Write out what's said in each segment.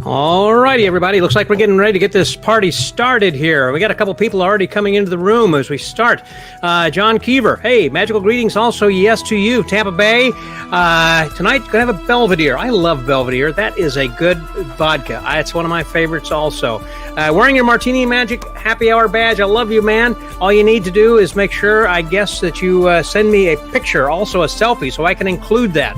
All righty, everybody. Looks like we're getting ready to get this party started here. We got a couple people already coming into the room as we start. John Keever, hey, magical greetings also, yes to you. Tampa Bay, tonight, going to have a Belvedere. I love Belvedere. That is a good vodka. It's one of my favorites also. Wearing your Martini Magic Happy Hour badge. I love you, man. All you need to do is make sure, I guess, that you send me a picture, also a selfie, so I can include that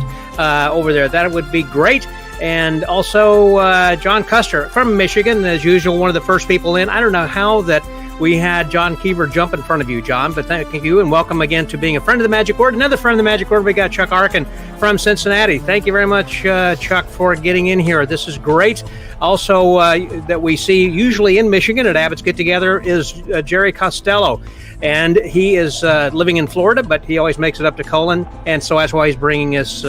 over there. That would be great. And also John Custer from Michigan, as usual, one of the first people in. I don't know how that we had John Keever jump in front of you, John, but thank you, and welcome again to being a friend of the Magic Word. Another friend of the Magic Word, we got Chuck Arkin from Cincinnati. Thank you very much, Chuck, for getting in here. This is great. Also, that we see usually in Michigan at Abbott's Get Together is Jerry Costello. And he is living in Florida, but he always makes it up to Colon, and so that's why he's bringing us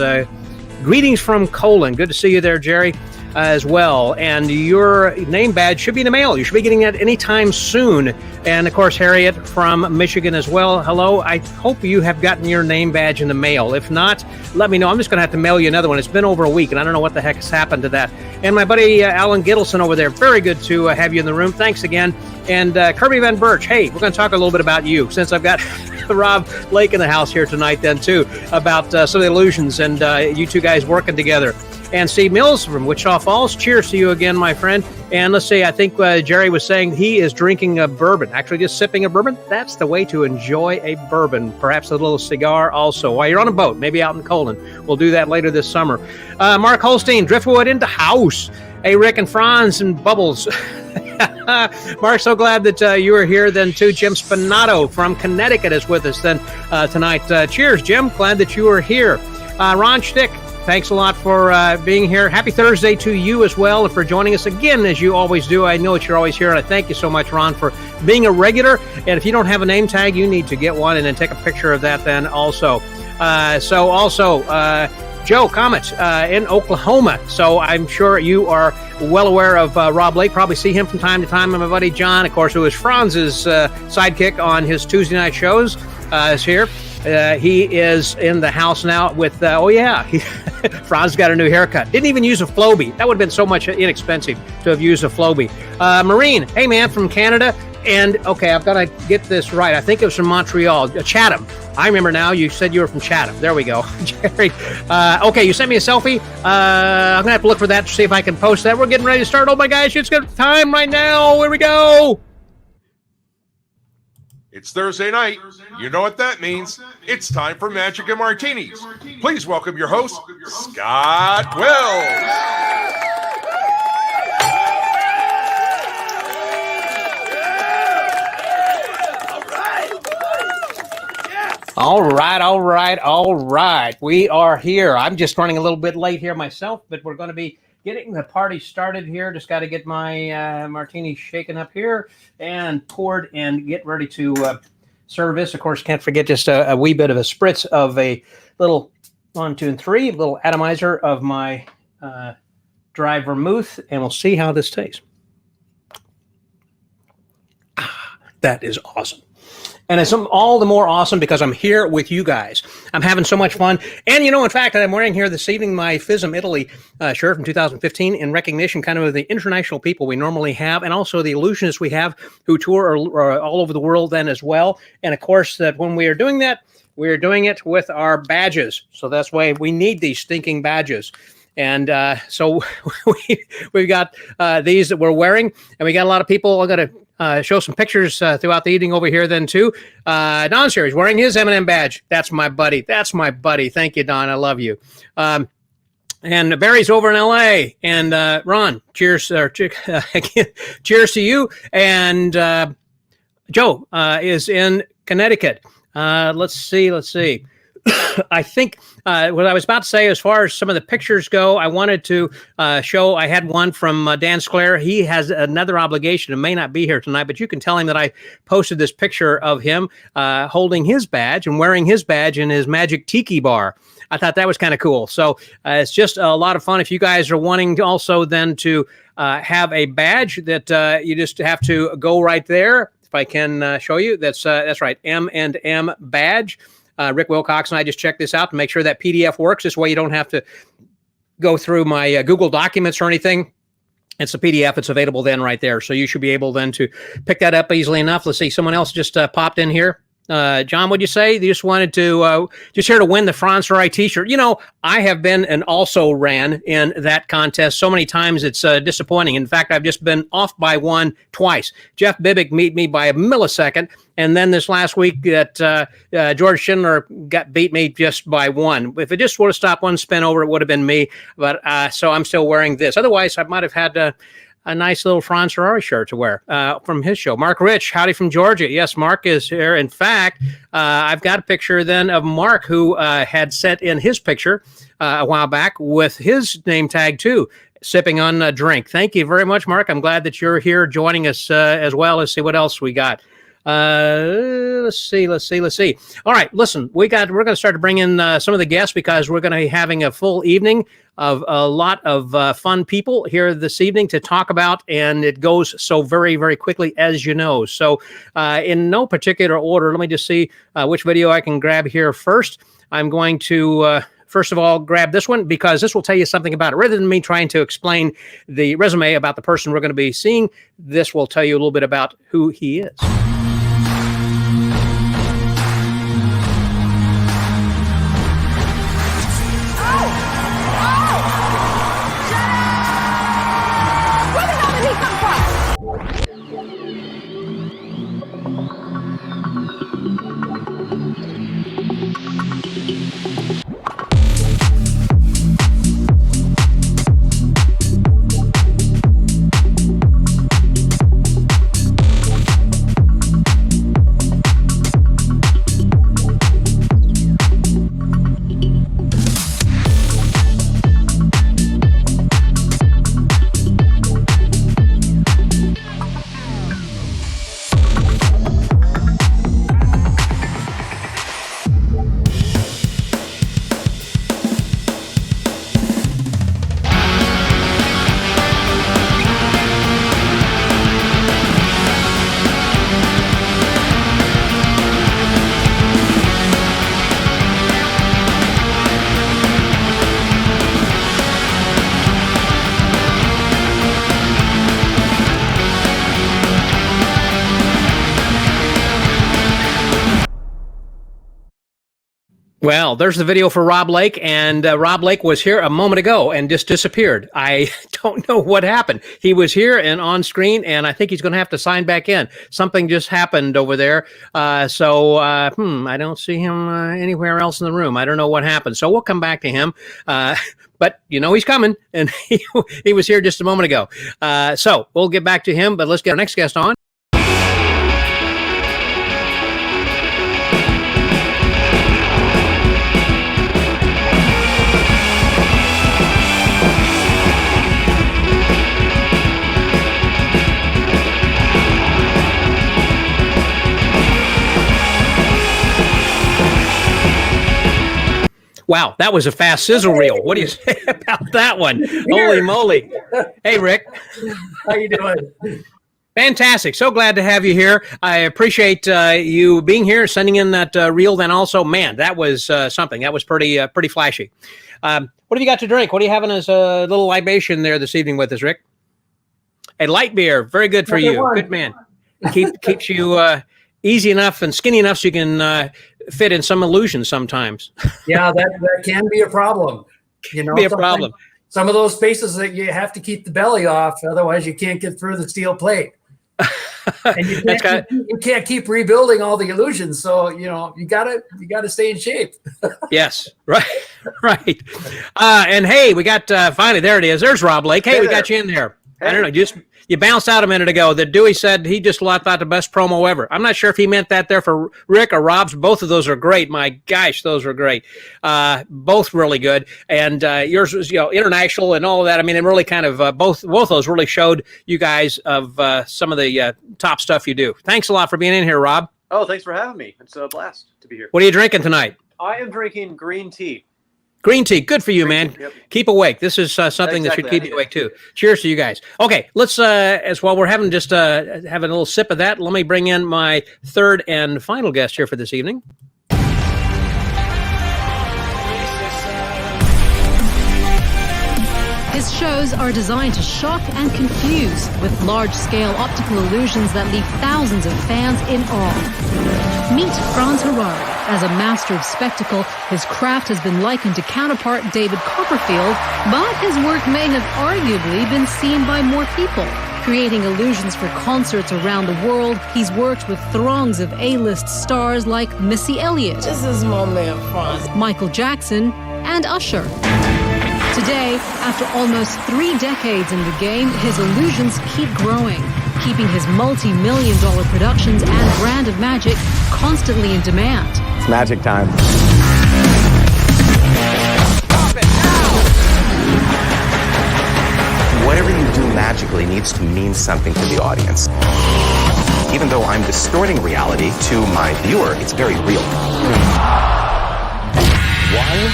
greetings from Colon. Good to see you there, Jerry, as well. And your name badge should be in the mail. You should be getting that anytime soon. And, of course, Harriet from Michigan as well. Hello. I hope you have gotten your name badge in the mail. If not, let me know. I'm just going to have to mail you another one. It's been over a week, and I don't know what the heck has happened to that. And my buddy Alan Gittleson over there, very good to have you in the room. Thanks again. And Kirby Van Birch, hey, we're going to talk a little bit about you, since I've got Rob Lake in the house here tonight then, too, about some of the illusions and you two guys working together. And Steve Mills from Wichita Falls, cheers to you again, my friend. And let's see, I think Jerry was saying he is drinking a bourbon, actually just sipping a bourbon. That's the way to enjoy a bourbon, perhaps a little cigar also, while you're on a boat, maybe out in Colon. We'll do that later this summer. Mark Holstein, Driftwood in the house. Hey, Rick and Franz and Bubbles. Mark, so glad that you are here then too. Jim Spinato from Connecticut is with us then tonight. Cheers, Jim. Glad that you are here. Ron Schtick, thanks a lot for being here. Happy Thursday to you as well and for joining us again, as you always do. I know that you're always here, and I thank you so much, Ron, for being a regular. And if you don't have a name tag, you need to get one and then take a picture of that then also. Joe Comet in Oklahoma. So I'm sure you are well aware of Rob Lake. Probably see him from time to time. And my buddy John, of course, who is Franz's sidekick on his Tuesday night shows, is here. He is in the house now with, Franz got a new haircut. Didn't even use a Flowbee. That would have been so much inexpensive to have used a Flowbee. Marine, hey man, from Canada. And, okay, I've got to get this right. I think it was from Montreal, Chatham. I remember now. You said you were from Chatham. There we go. Jerry. Okay, you sent me a selfie. I'm going to have to look for that to see if I can post that. We're getting ready to start. Oh, my gosh, it's good time right now. Here we go. It's Thursday night. You know what that means. It's time for Magic and Martinis. Please welcome your host, Scott Wells. All right. We are here. I'm just running a little bit late here myself, but we're going to be getting the party started here. Just got to get my martini shaken up here and poured and get ready to serve this. Of course, can't forget just a wee bit of a spritz of a little 1, 2, and 3, little atomizer of my dry vermouth, and we'll see how this tastes. That is awesome. And it's all the more awesome because I'm here with you guys. I'm having so much fun. And, in fact, I'm wearing here this evening my FISM Italy shirt from 2015 in recognition kind of the international people we normally have and also the illusionists we have who tour all over the world then as well. And, of course, that when we are doing that, we are doing it with our badges. So that's why we need these stinking badges. And so we've got these that we're wearing, and we got a lot of people. I'm going to show some pictures throughout the evening over here then too. Don's here. He's wearing his M&M badge. That's my buddy. Thank you, Don. I love you. And Barry's over in L.A. And Ron, cheers cheers to you. And Joe is in Connecticut. Let's see. I think what I was about to say, as far as some of the pictures go, I wanted to show. I had one from Dan Sclair. He has another obligation and may not be here tonight, but you can tell him that I posted this picture of him holding his badge and wearing his badge in his Magic Tiki Bar. I thought that was kind of cool. So it's just a lot of fun. If you guys are wanting to also then to have a badge that you just have to go right there. If I can show you, that's right, M&M badge. Rick Wilcox and I just checked this out to make sure that PDF works. This way you don't have to go through my Google Documents or anything. It's a PDF. It's available then right there. So you should be able then to pick that up easily enough. Let's see. Someone else just popped in here. John, what'd you say? You just wanted to just here to win the Franz Harary t-shirt. You know, I have been and also ran in that contest so many times it's disappointing. In fact, I've just been off by one twice. Jeff Bibick beat me by a millisecond. And then this last week that George Schindler beat me just by one. If it just would have stopped one spin over, it would have been me. But so I'm still wearing this. Otherwise, I might have had a nice little Franz Harary shirt to wear from his show. Mark Rich, howdy from Georgia. Yes, Mark is here. In fact, I've got a picture then of Mark who had sent in his picture a while back with his name tag too, sipping on a drink. Thank you very much, Mark. I'm glad that you're here joining us as well. Let's see what else we got. Let's see. All right, listen, we're going to start to bring in some of the guests because we're going to be having a full evening of a lot of fun people here this evening to talk about, and it goes so very, very quickly, as you know. So in no particular order, let me just see which video I can grab here first. I'm going to first of all, grab this one because this will tell you something about it. Rather than me trying to explain the resume about the person we're going to be seeing, this will tell you a little bit about who he is. Well, there's the video for Rob Lake, and Rob Lake was here a moment ago and just disappeared. I don't know what happened. He was here and on screen, and I think he's going to have to sign back in. Something just happened over there, so I don't see him anywhere else in the room. I don't know what happened, so we'll come back to him. But you know he's coming, and he was here just a moment ago. So we'll get back to him, but let's get our next guest on. Wow, that was a fast sizzle reel. What do you say about that one? Holy moly. Hey, Rick. How you doing? Fantastic. So glad to have you here. I appreciate you being here, sending in that reel. Then also, man, that was something. That was pretty flashy. What have you got to drink? What are you having as a little libation there this evening with us, Rick? A light beer. Very good for you. Good man. Keeps you easy enough and skinny enough so you can fit in some illusions sometimes. Yeah, that can be a problem. You know, be a problem. Some of those spaces that you have to keep the belly off, otherwise you can't get through the steel plate. And you can't keep rebuilding all the illusions. So you know you gotta stay in shape. Yes, right. And hey, we got finally there it is. There's Rob Lake. Hey, we got you in there. Hey. I don't know, you bounced out a minute ago. That Dewey said he just thought the best promo ever. I'm not sure if he meant that there for Rick or Rob's. Both of those are great. My gosh, those were great. Both really good. And yours was, international and all of that. I mean, it really kind of both those really showed you guys of some of the top stuff you do. Thanks a lot for being in here, Rob. Oh, thanks for having me. It's a blast to be here. What are you drinking tonight? I am drinking green tea. Green tea, good for you, man. Yep. Keep awake. This is something that should keep you awake too. Cheers to you guys. Okay, let's as while we're having having a little sip of that, let me bring in my third and final guest here for this evening. His shows are designed to shock and confuse with large-scale optical illusions that leave thousands of fans in awe. Meet Franz Harary. As a master of spectacle, his craft has been likened to counterpart David Copperfield, but his work may have arguably been seen by more people. Creating illusions for concerts around the world, he's worked with throngs of A-list stars like Missy Elliott, This is my man, Franz. Michael Jackson, and Usher. Today, after almost 3 decades in the game, his illusions keep growing, keeping his multi-million-dollar productions and brand of magic constantly in demand. It's magic time. Whatever you do magically needs to mean something to the audience. Even though I'm distorting reality to my viewer, it's very real. 1,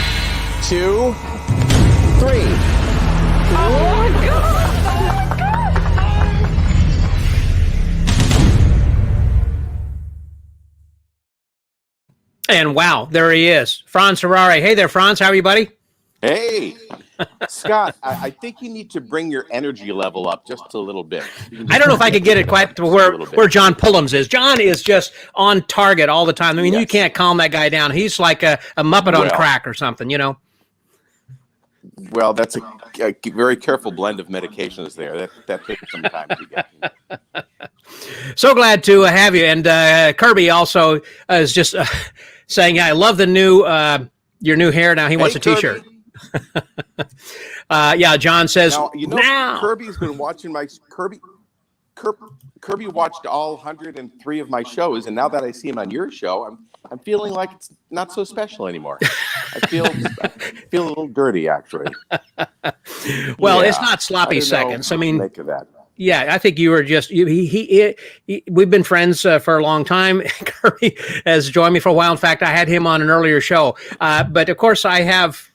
2, 3. And wow, there he is, Franz Harary. Hey there, Franz. How are you, buddy? Hey, Scott, I think you need to bring your energy level up just a little bit. I don't know if I could get it quite to where John Pullums is. John is just on target all the time. I mean, You can't calm that guy down. He's like a Muppet on crack or something, you know? Well, that's a very careful blend of medications there. That takes some time to get. So glad to have you. And Kirby also is just saying, I love the new your new hair. Now he wants a T-shirt. Yeah, John says, now, Kirby's been watching my Kirby watched all 103 of my shows, and now that I see him on your show, I'm feeling like it's not so special anymore. I feel a little dirty, actually. Well, it's not sloppy seconds. I mean, make of that. Yeah, I think you were just we've been friends for a long time. Kirby has joined me for a while. In fact, I had him on an earlier show. But of course, I have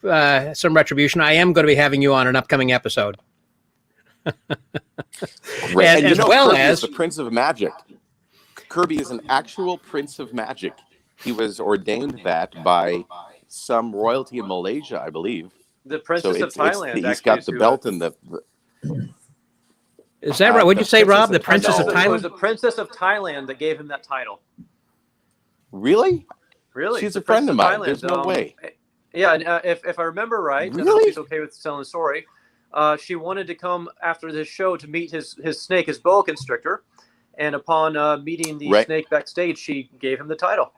some retribution. I am going to be having you on an upcoming episode. Right. And as well Kirby as is the Prince of Magic. Kirby is an actual Prince of Magic. He was ordained that by some royalty in Malaysia, I believe. The Princess of Thailand. He's got the belt and the. Is that right? What did you say, Rob? The Princess of Thailand? It was the Princess of Thailand that gave him that title. Really? Really? She's a friend of mine. There's no way. Yeah, and if I remember right, really? I don't know if he's okay with telling the story. She wanted to come after this show to meet his snake, his boa constrictor, and upon meeting the snake backstage, she gave him the title.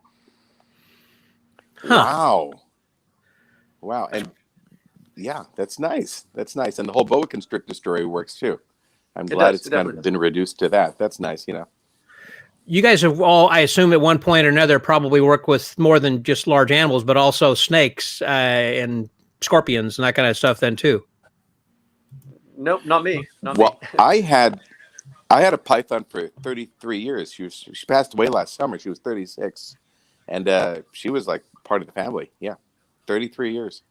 Huh. Wow, and yeah, that's nice. That's nice, and the whole boa constrictor story works too. I'm glad it's kind of been reduced to that. That's nice, you know. You guys have all, I assume, at one point or another, probably worked with more than just large animals, but also snakes and scorpions and that kind of stuff then too. Nope, not me. Not me. I had a python for 33 years. She passed away last summer. She was 36, and she was like part of the family. Yeah, 33 years.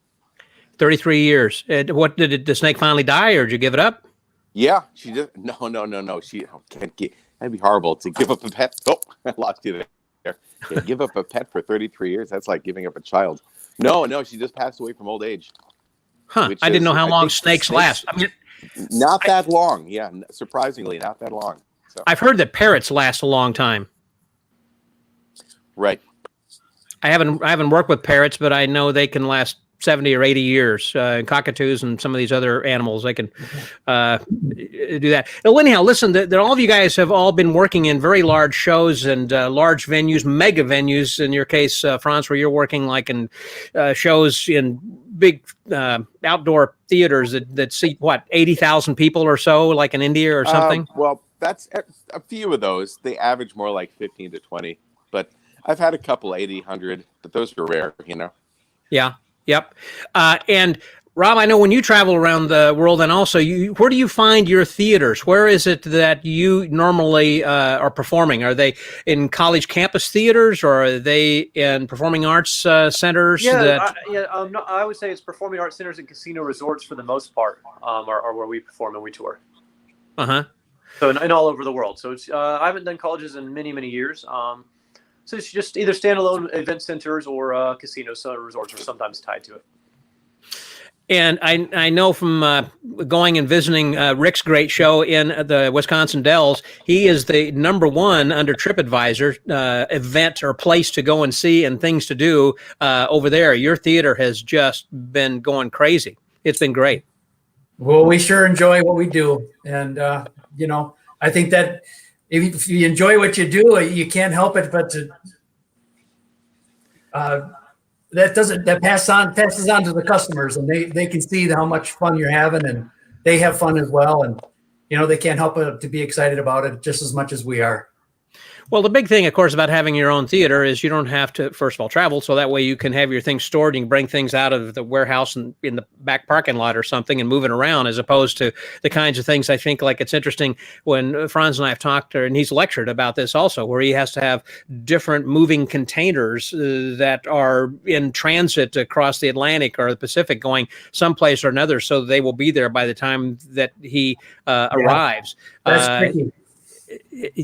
33 years. And what did the snake finally die, or did you give it up? Yeah, she did. No. She can't get. That'd be horrible to give up a pet. Oh, I lost you there. Yeah, give up a pet for 33 years. That's like giving up a child. No, she just passed away from old age. Huh? I didn't know how long snakes last. I mean, not that long. Yeah, surprisingly, not that long. So. I've heard that parrots last a long time. Right. I haven't worked with parrots, but I know they can last 70 or 80 years. And cockatoos and some of these other animals, they can do that. Now, anyhow, listen, all of you guys have all been working in very large shows and large venues, mega venues. In your case, Franz, where you're working like in shows in big outdoor theaters that seat, what, 80,000 people or so, like in India or something? Well, that's a few of those. They average more like 15 to 20. But I've had a couple 80, 100, but those are rare, you know? Yeah. Yep. And Rob, I know when you travel around the world, and also where do you find your theaters? Where is it that you normally are performing? Are they in college campus theaters, or are they in performing arts centers? I would say it's performing arts centers and casino resorts for the most part are where we perform and we tour. Uh-huh. So and all over the world. So it's, I haven't done colleges in many, many years. So it's just either standalone event centers or casinos, resorts are sometimes tied to it. And I know from going and visiting Rick's great show in the Wisconsin Dells, he is the #1 under TripAdvisor event or place to go and see and things to do over there. Your theater has just been going crazy. It's been great. Well, we sure enjoy what we do. And, I think that if you enjoy what you do, you can't help it but to that passes on to the customers, and they can see how much fun you're having, and they have fun as well. And, they can't help but to be excited about it just as much as we are. Well, the big thing, of course, about having your own theater is you don't have to, first of all, travel. So that way you can have your things stored. You can bring things out of the warehouse and in the back parking lot or something and move it around, as opposed to the kinds of things I think like it's interesting when Franz and I have talked, and he's lectured about this also, where he has to have different moving containers that are in transit across the Atlantic or the Pacific going someplace or another. So they will be there by the time that he arrives. That's tricky.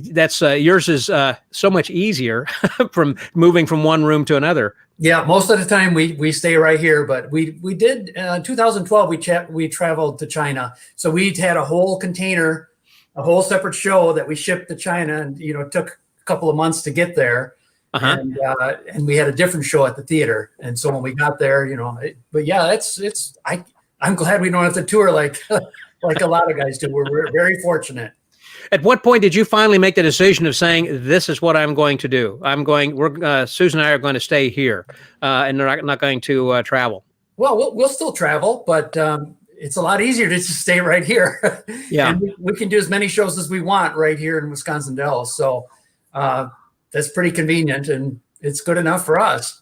That's yours is so much easier from moving from one room to another. Yeah, most of the time we stay right here, but we did 2012 we traveled to China, so we had a whole container, a whole separate show that we shipped to China, and it took a couple of months to get there. And we had a different show at the theater, and so when we got there, but yeah, I'm glad we don't have to tour like a lot of guys do. We're very fortunate. At what point did you finally make the decision of saying, this is what I'm going to do? Susan and I are going to stay here, and they're not going to travel. Well, we'll still travel, but it's a lot easier to just stay right here. Yeah. And we can do as many shows as we want right here in Wisconsin Dells. So that's pretty convenient, and it's good enough for us.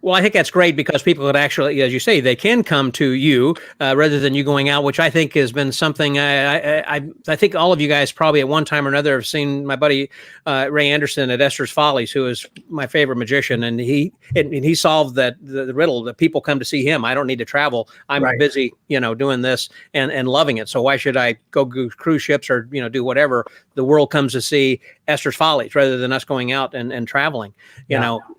Well, I think that's great because people could actually, as you say, they can come to you rather than you going out, which I think has been something I think all of you guys probably at one time or another have seen my buddy Ray Anderson at Esther's Follies, who is my favorite magician, and he solved the riddle that people come to see him. I don't need to travel. I'm busy, doing this and loving it. So why should I go cruise ships or do whatever? The world comes to see Esther's Follies rather than us going out and traveling.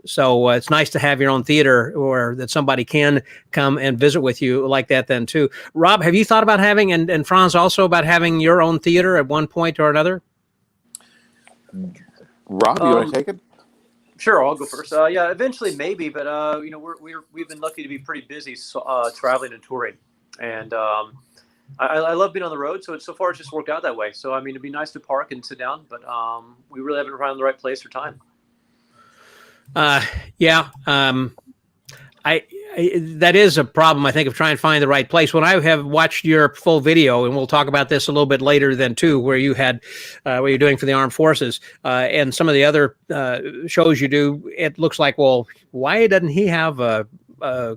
So it's nice to have your own theater or that somebody can come and visit with you like that then too. Rob, have you thought about having, and Franz also, about having your own theater at one point or another? Rob, you want to take it? Sure, I'll go first. Yeah, eventually maybe, but we've been lucky to be pretty busy traveling and touring, and I love being on the road. So far it's just worked out that way. So I mean, it'd be nice to park and sit down, but we really haven't found the right place or time. That is a problem, I think, of trying to find the right place. When I have watched your full video, and we'll talk about this a little bit later then too, where you had what you're doing for the armed forces and some of the other shows you do, it looks like, well, why doesn't he have a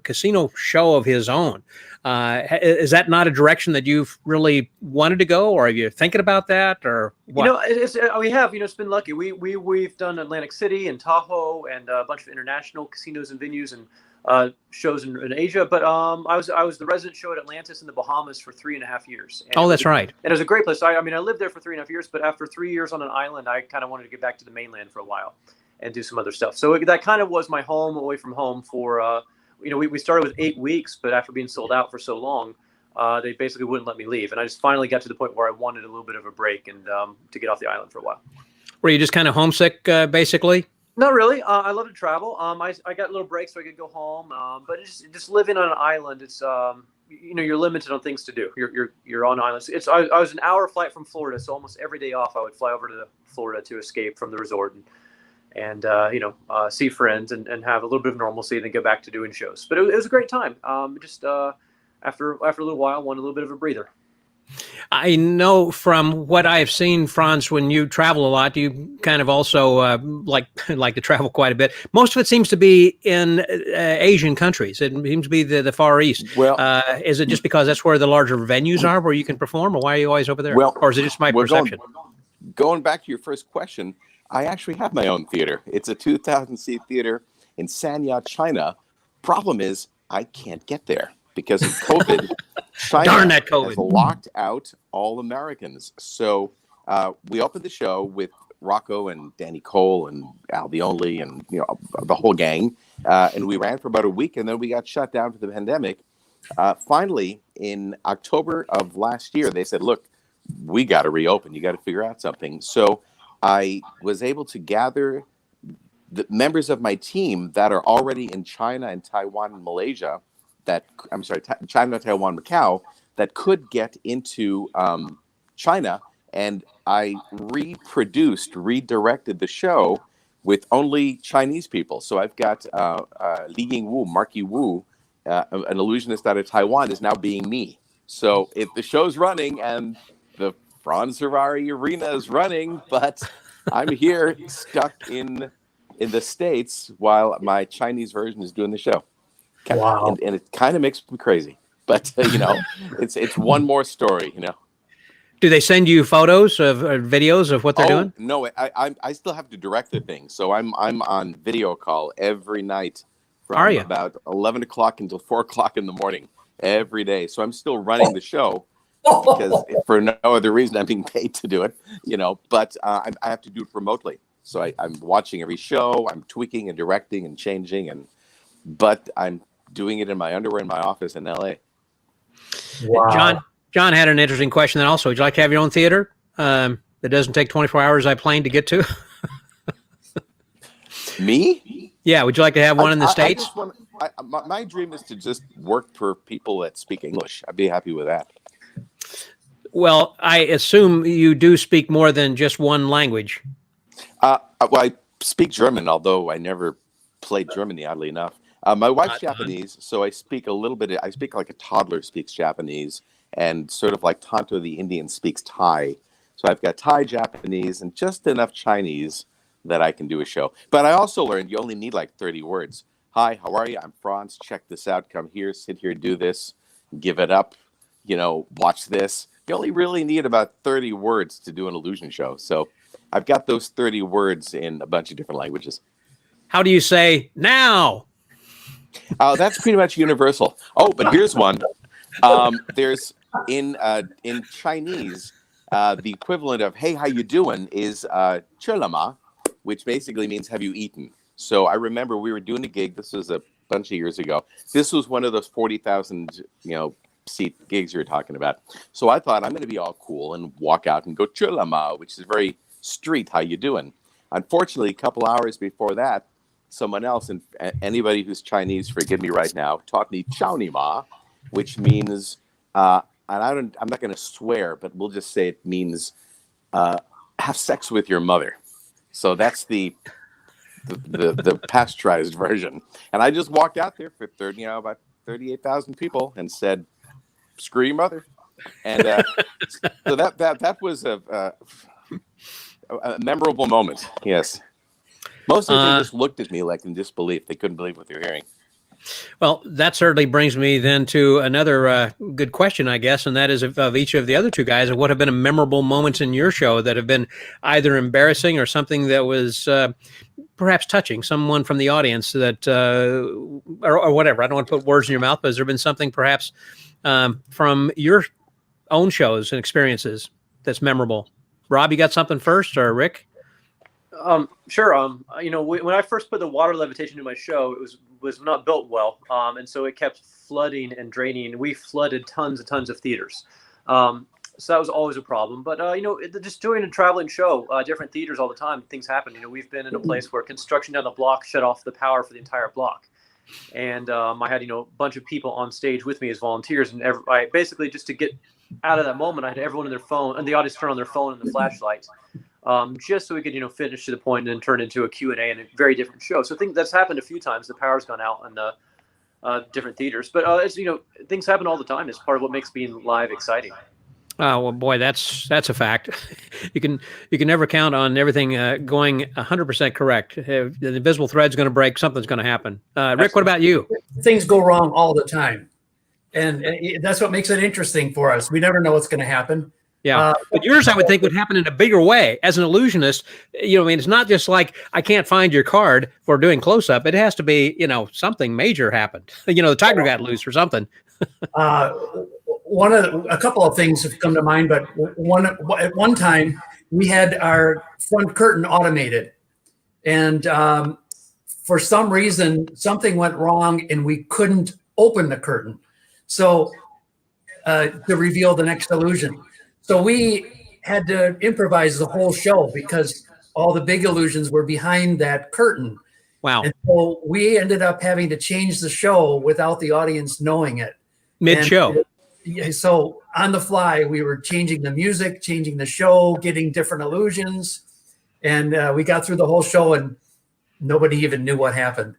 casino show of his own? Is that not a direction that you've really wanted to go, or are you thinking about that, or what? We have. It's been lucky. We've done Atlantic City and Tahoe and a bunch of international casinos and venues and shows in Asia. But I was the resident show at Atlantis in the Bahamas for 3.5 years. And that's right. And it was a great place. I lived there for 3.5 years, but after 3 years on an island, I kind of wanted to get back to the mainland for a while and do some other stuff. So that kind of was my home away from home for. We started with 8 weeks, but after being sold out for so long, they basically wouldn't let me leave. And I just finally got to the point where I wanted a little bit of a break and to get off the island for a while. Were you just kind of homesick, basically? Not really. I love to travel. I got little breaks so I could go home. But just living on an island, it's you're limited on things to do. You're on islands. I was an hour flight from Florida, so almost every day off I would fly over to Florida to escape from the resort and see friends and have a little bit of normalcy and then go back to doing shows. But it was a great time. After a little while, want a little bit of a breather. I know from what I've seen, Franz, when you travel a lot, you kind of also like to travel quite a bit. Most of it seems to be in Asian countries. It seems to be the Far East. Well, is it just because that's where the larger venues are where you can perform, or why are you always over there? Well, or is it just my perception? Going back to your first question, I actually have my own theater. It's a 2,000-seat theater in Sanya, China. Problem is, I can't get there because of COVID. China has locked out all Americans. So we opened the show with Rocco and Danny Cole and Al Violi and the whole gang, and we ran for about a week, and then we got shut down for the pandemic. Finally, in October of last year, they said, look, we got to reopen. You got to figure out something. So I was able to gather the members of my team that are already in China and Taiwan and Malaysia, China, Taiwan, Macau, that could get into China. And I redirected the show with only Chinese people. So I've got Li Yingwu, Marky Wu, an illusionist out of Taiwan, is now being me. So if the show's running and the Franz Harary arena is running, but I'm here stuck in the States while my Chinese version is doing the show. Wow. And it kind of makes me crazy, but it's one more story, Do they send you photos of videos of what they're doing? No, I still have to direct the thing. So I'm on video call every night from about 11 o'clock until 4 o'clock in the morning every day. So I'm still running the show because for no other reason I'm being paid to do it, but I have to do it remotely. So I'm watching every show, I'm tweaking and directing and changing, but I'm doing it in my underwear in my office in LA. Wow. John had an interesting question then also. Would you like to have your own theater that doesn't take 24 hours by plane to get to? Me? Yeah. Would you like to have one in the States? My dream is to just work for people that speak English. I'd be happy with that. Well, I assume you do speak more than just one language. Well, I speak German, although I never played Germany, oddly enough. My wife's Japanese, so I speak a little bit. I speak like a toddler speaks Japanese, and sort of like Tonto the Indian speaks Thai. So I've got Thai, Japanese, and just enough Chinese that I can do a show. But I also learned you only need like 30 words. Hi, how are you? I'm Franz. Check this out. Come here, sit here, do this, give it up, watch this. You only really need about 30 words to do an illusion show. So I've got those 30 words in a bunch of different languages. How do you say now? That's pretty much universal. Oh, but here's one. There's in Chinese, the equivalent of "Hey, how you doing?" is "Chulama," which basically means "Have you eaten?" So I remember we were doing a gig. This was a bunch of years ago. This was one of those 40,000 seat gigs you were talking about. So I thought I'm going to be all cool and walk out and go "Chulama," which is very street. How you doing? Unfortunately, a couple hours before that, someone else, and anybody who's Chinese, forgive me right now, taught me "Chao ni ma," which means, and I'm not going to swear, but we'll just say it means have sex with your mother. So that's the pasteurized version. And I just walked out there for about 38,000 people and said, "Screw your mother." And so that was a memorable moment. Yes. Most of them just looked at me like in disbelief. They couldn't believe what they were hearing. Well, that certainly brings me then to another good question, I guess, and that is of each of the other two guys, what have been memorable moments in your show that have been either embarrassing or something that was perhaps touching, someone from the audience that, or whatever. I don't want to put words in your mouth, but has there been something perhaps from your own shows and experiences that's memorable? Rob, you got something first, or Rick? Sure. When I first put the water levitation in my show, it was not built well, and so it kept flooding and draining. We flooded tons and tons of theaters, so that was always a problem. But just doing a traveling show, different theaters all the time, things happen. We've been in a place where construction down the block shut off the power for the entire block, and I had a bunch of people on stage with me as volunteers, and I basically, just to get out of that moment, I had everyone in their phone and the audience turn on their phone and the flashlight. Just so we could, finish to the point and then turn into a Q&A and a very different show. So I think that's happened a few times. The power's gone out in the different theaters, but it's, things happen all the time. It's part of what makes being live exciting. Oh, well, boy, that's a fact. You can never count on everything going 100% correct. The invisible thread's going to break. Something's going to happen. Rick, what about you? Things go wrong all the time, and that's what makes it interesting for us. We never know what's going to happen. Yeah, but yours, I would think, would happen in a bigger way. As an illusionist, it's not just like, I can't find your card for doing close-up. It has to be, something major happened. The tiger got loose or something. A couple of things have come to mind, but at one time we had our front curtain automated, and for some reason something went wrong and we couldn't open the curtain. So to reveal the next illusion. So we had to improvise the whole show because all the big illusions were behind that curtain. Wow. And so we ended up having to change the show without the audience knowing it. Mid-show. So on the fly, we were changing the music, changing the show, getting different illusions. And we got through the whole show and nobody even knew what happened.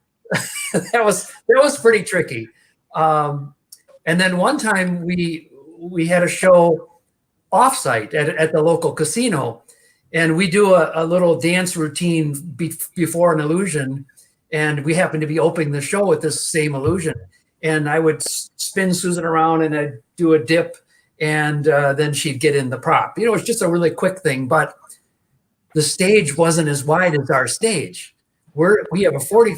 that was pretty tricky. And then one time we had a show offsite at the local casino, and we do a little dance routine before an illusion, and we happened to be opening the show with this same illusion. And I would spin Susan around and I'd do a dip, and then she'd get in the prop. You know, it's just a really quick thing, but the stage wasn't as wide as our stage. We have a 40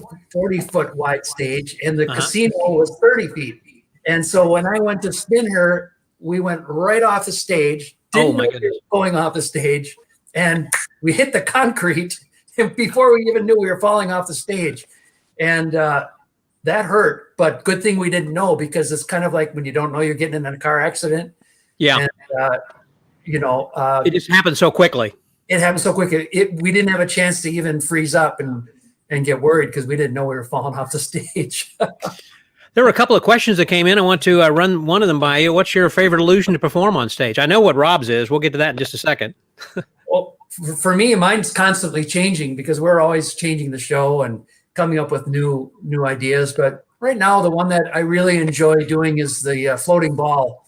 foot wide stage, and the casino was 30 feet. And so when I went to spin her, we went right off the stage. Didn't know we were going off the stage, and we hit the concrete before we even knew we were falling off the stage. And that hurt, but good thing we didn't know, because it's kind of like when you don't know you're getting in a car accident. Yeah. And, it just happened so quickly. It happened so quick. We didn't have a chance to even freeze up and get worried because we didn't know we were falling off the stage. There were a couple of questions that came in. I want to run one of them by you. What's your favorite illusion to perform on stage? I know what Rob's is. We'll get to that in just a second. Well, for me, mine's constantly changing because we're always changing the show and coming up with new ideas. But right now, the one that I really enjoy doing is the floating ball.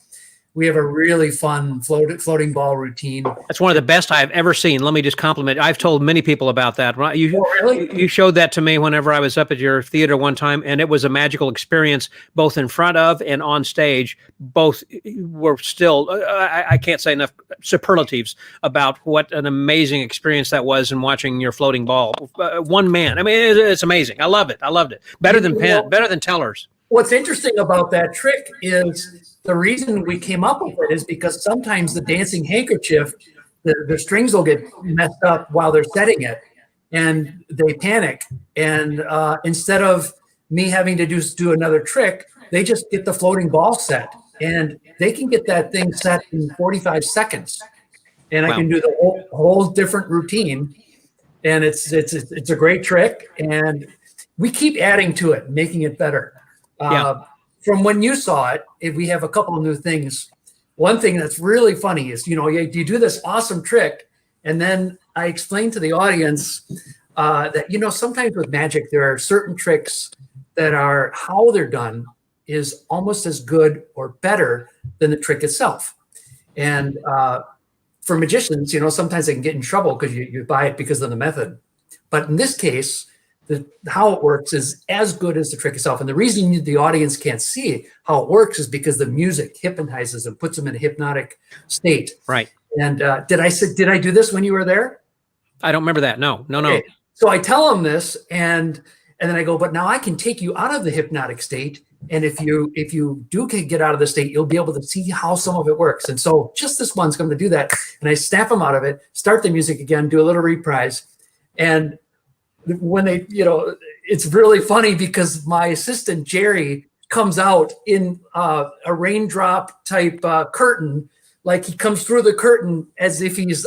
We have a really fun floating ball routine. That's one of the best I've ever seen. Let me just compliment. I've told many people about that. You showed that to me whenever I was up at your theater one time, and it was a magical experience, both in front of and on stage. Both were still, I can't say enough superlatives about what an amazing experience that was in watching your floating ball. One man. I mean, it's amazing. I love it. I loved it. Better than tellers. What's interesting about that trick is the reason we came up with it is because sometimes the dancing handkerchief, the strings will get messed up while they're setting it, and they panic. And instead of me having to do another trick, they just get the floating ball set, and they can get that thing set in 45 seconds. And I can do the whole different routine, and it's a great trick, and we keep adding to it, making it better. From when you saw it, we have a couple of new things. One thing that's really funny is, you do this awesome trick, and then I explain to the audience that, sometimes with magic, there are certain tricks that are how they're done is almost as good or better than the trick itself. And for magicians, sometimes they can get in trouble because you buy it because of the method. But in this case, how it works is as good as the trick itself. And the reason the audience can't see how it works is because the music hypnotizes them, puts them in a hypnotic state. Right. And did I do this when you were there? I don't remember that. No. Okay. So I tell them this, and then I go, but now I can take you out of the hypnotic state. And if you do get out of the state, you'll be able to see how some of it works. And so just this one's going to do that. And I snap them out of it, start the music again, do a little reprise. And when they, it's really funny because my assistant, Jerry, comes out in a raindrop type curtain, like he comes through the curtain as if he's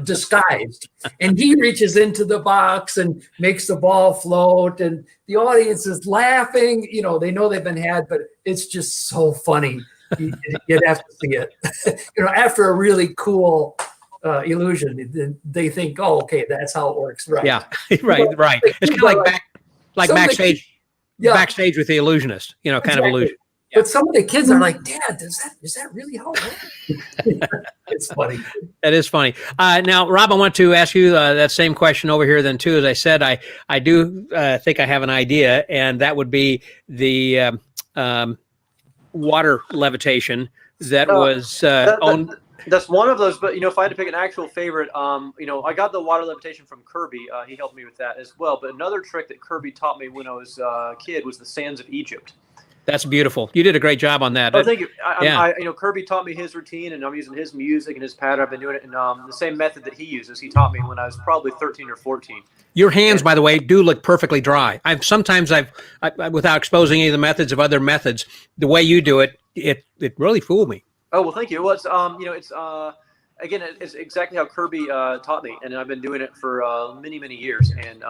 disguised. And he reaches into the box and makes the ball float. And the audience is laughing. They know they've been had, but it's just so funny. You'd have to see it. After a really cool illusion, they think, oh, okay, that's how it works, right? Yeah, right. It's kind of like backstage with the illusionist, kind of illusion. Yeah. But some of the kids are like, Dad, is that really how it works? It's funny. That is funny. Now, Rob, I want to ask you that same question over here then too. As I said, I do think I have an idea, and that would be the water levitation that was owned. That's one of those, but if I had to pick an actual favorite, I got the water levitation from Kirby. He helped me with that as well. But another trick that Kirby taught me when I was a kid was the sands of Egypt. That's beautiful. You did a great job on that. Oh, thank you. Yeah. Kirby taught me his routine, and I'm using his music and his pattern. I've been doing it in the same method that he uses. He taught me when I was probably 13 or 14. Your hands, by the way, do look perfectly dry. Sometimes without exposing any of the methods of other methods, the way you do it, it really fooled me. Oh, well, thank you. Well, it's again, it's exactly how Kirby taught me, and I've been doing it for many, many years, and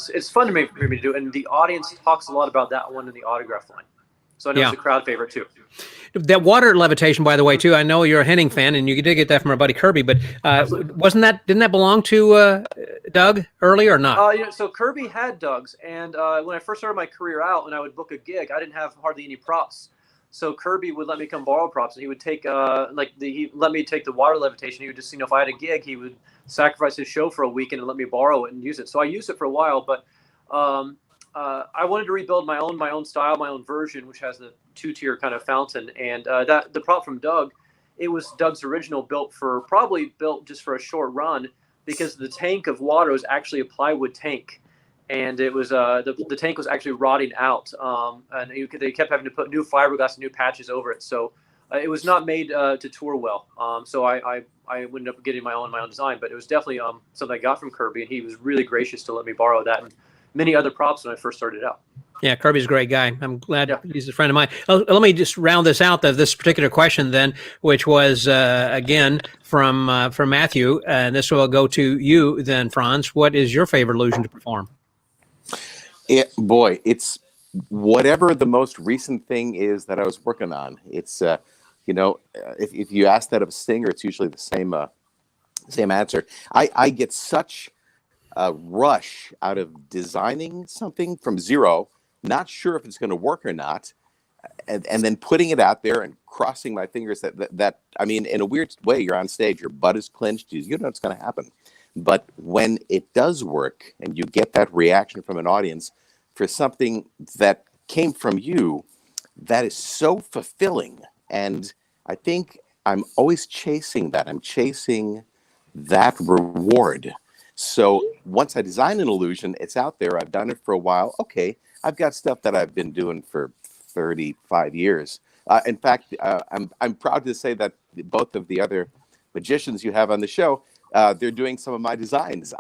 it's fun for me to do. And the audience talks a lot about that one in the autograph line, so I know it's a crowd favorite too. That water levitation, by the way, too. I know you're a Henning fan, and you did get that from our buddy Kirby, but didn't that belong to Doug early or not? So Kirby had Doug's, and when I first started my career out, and I would book a gig, I didn't have hardly any props. So Kirby would let me come borrow props, and he would take he let me take the water levitation. He would just, if I had a gig, he would sacrifice his show for a weekend and let me borrow it and use it. So I used it for a while, but I wanted to rebuild my own style, my own version, which has the 2-tier kind of fountain. And the prop from Doug, it was Doug's original, built just for a short run, because the tank of water was actually a plywood tank. And it was the tank was actually rotting out, and they kept having to put new fiberglass and new patches over it. So it was not made to tour well. So I ended up getting my own design, but it was definitely something I got from Kirby, and he was really gracious to let me borrow that and many other props when I first started out. Yeah, Kirby's a great guy. I'm glad he's a friend of mine. Let me just round this out, this particular question then, which was, again, from Matthew, and this will go to you then, Franz. What is your favorite illusion to perform? It's whatever the most recent thing is that I was working on. It's, if you ask that of a singer, it's usually the same answer. I get such a rush out of designing something from zero, not sure if it's going to work or not, and then putting it out there and crossing my fingers that in a weird way, you're on stage, your butt is clenched, you know what's going to happen. But when it does work and you get that reaction from an audience for something that came from you, that is so fulfilling. And I think I'm always chasing that. I'm chasing that reward. So once I design an illusion, it's out there. I've done it for a while. Okay, I've got stuff that I've been doing for 35 years. In fact, I'm proud to say that both of the other magicians you have on the show, they're doing some of my designs.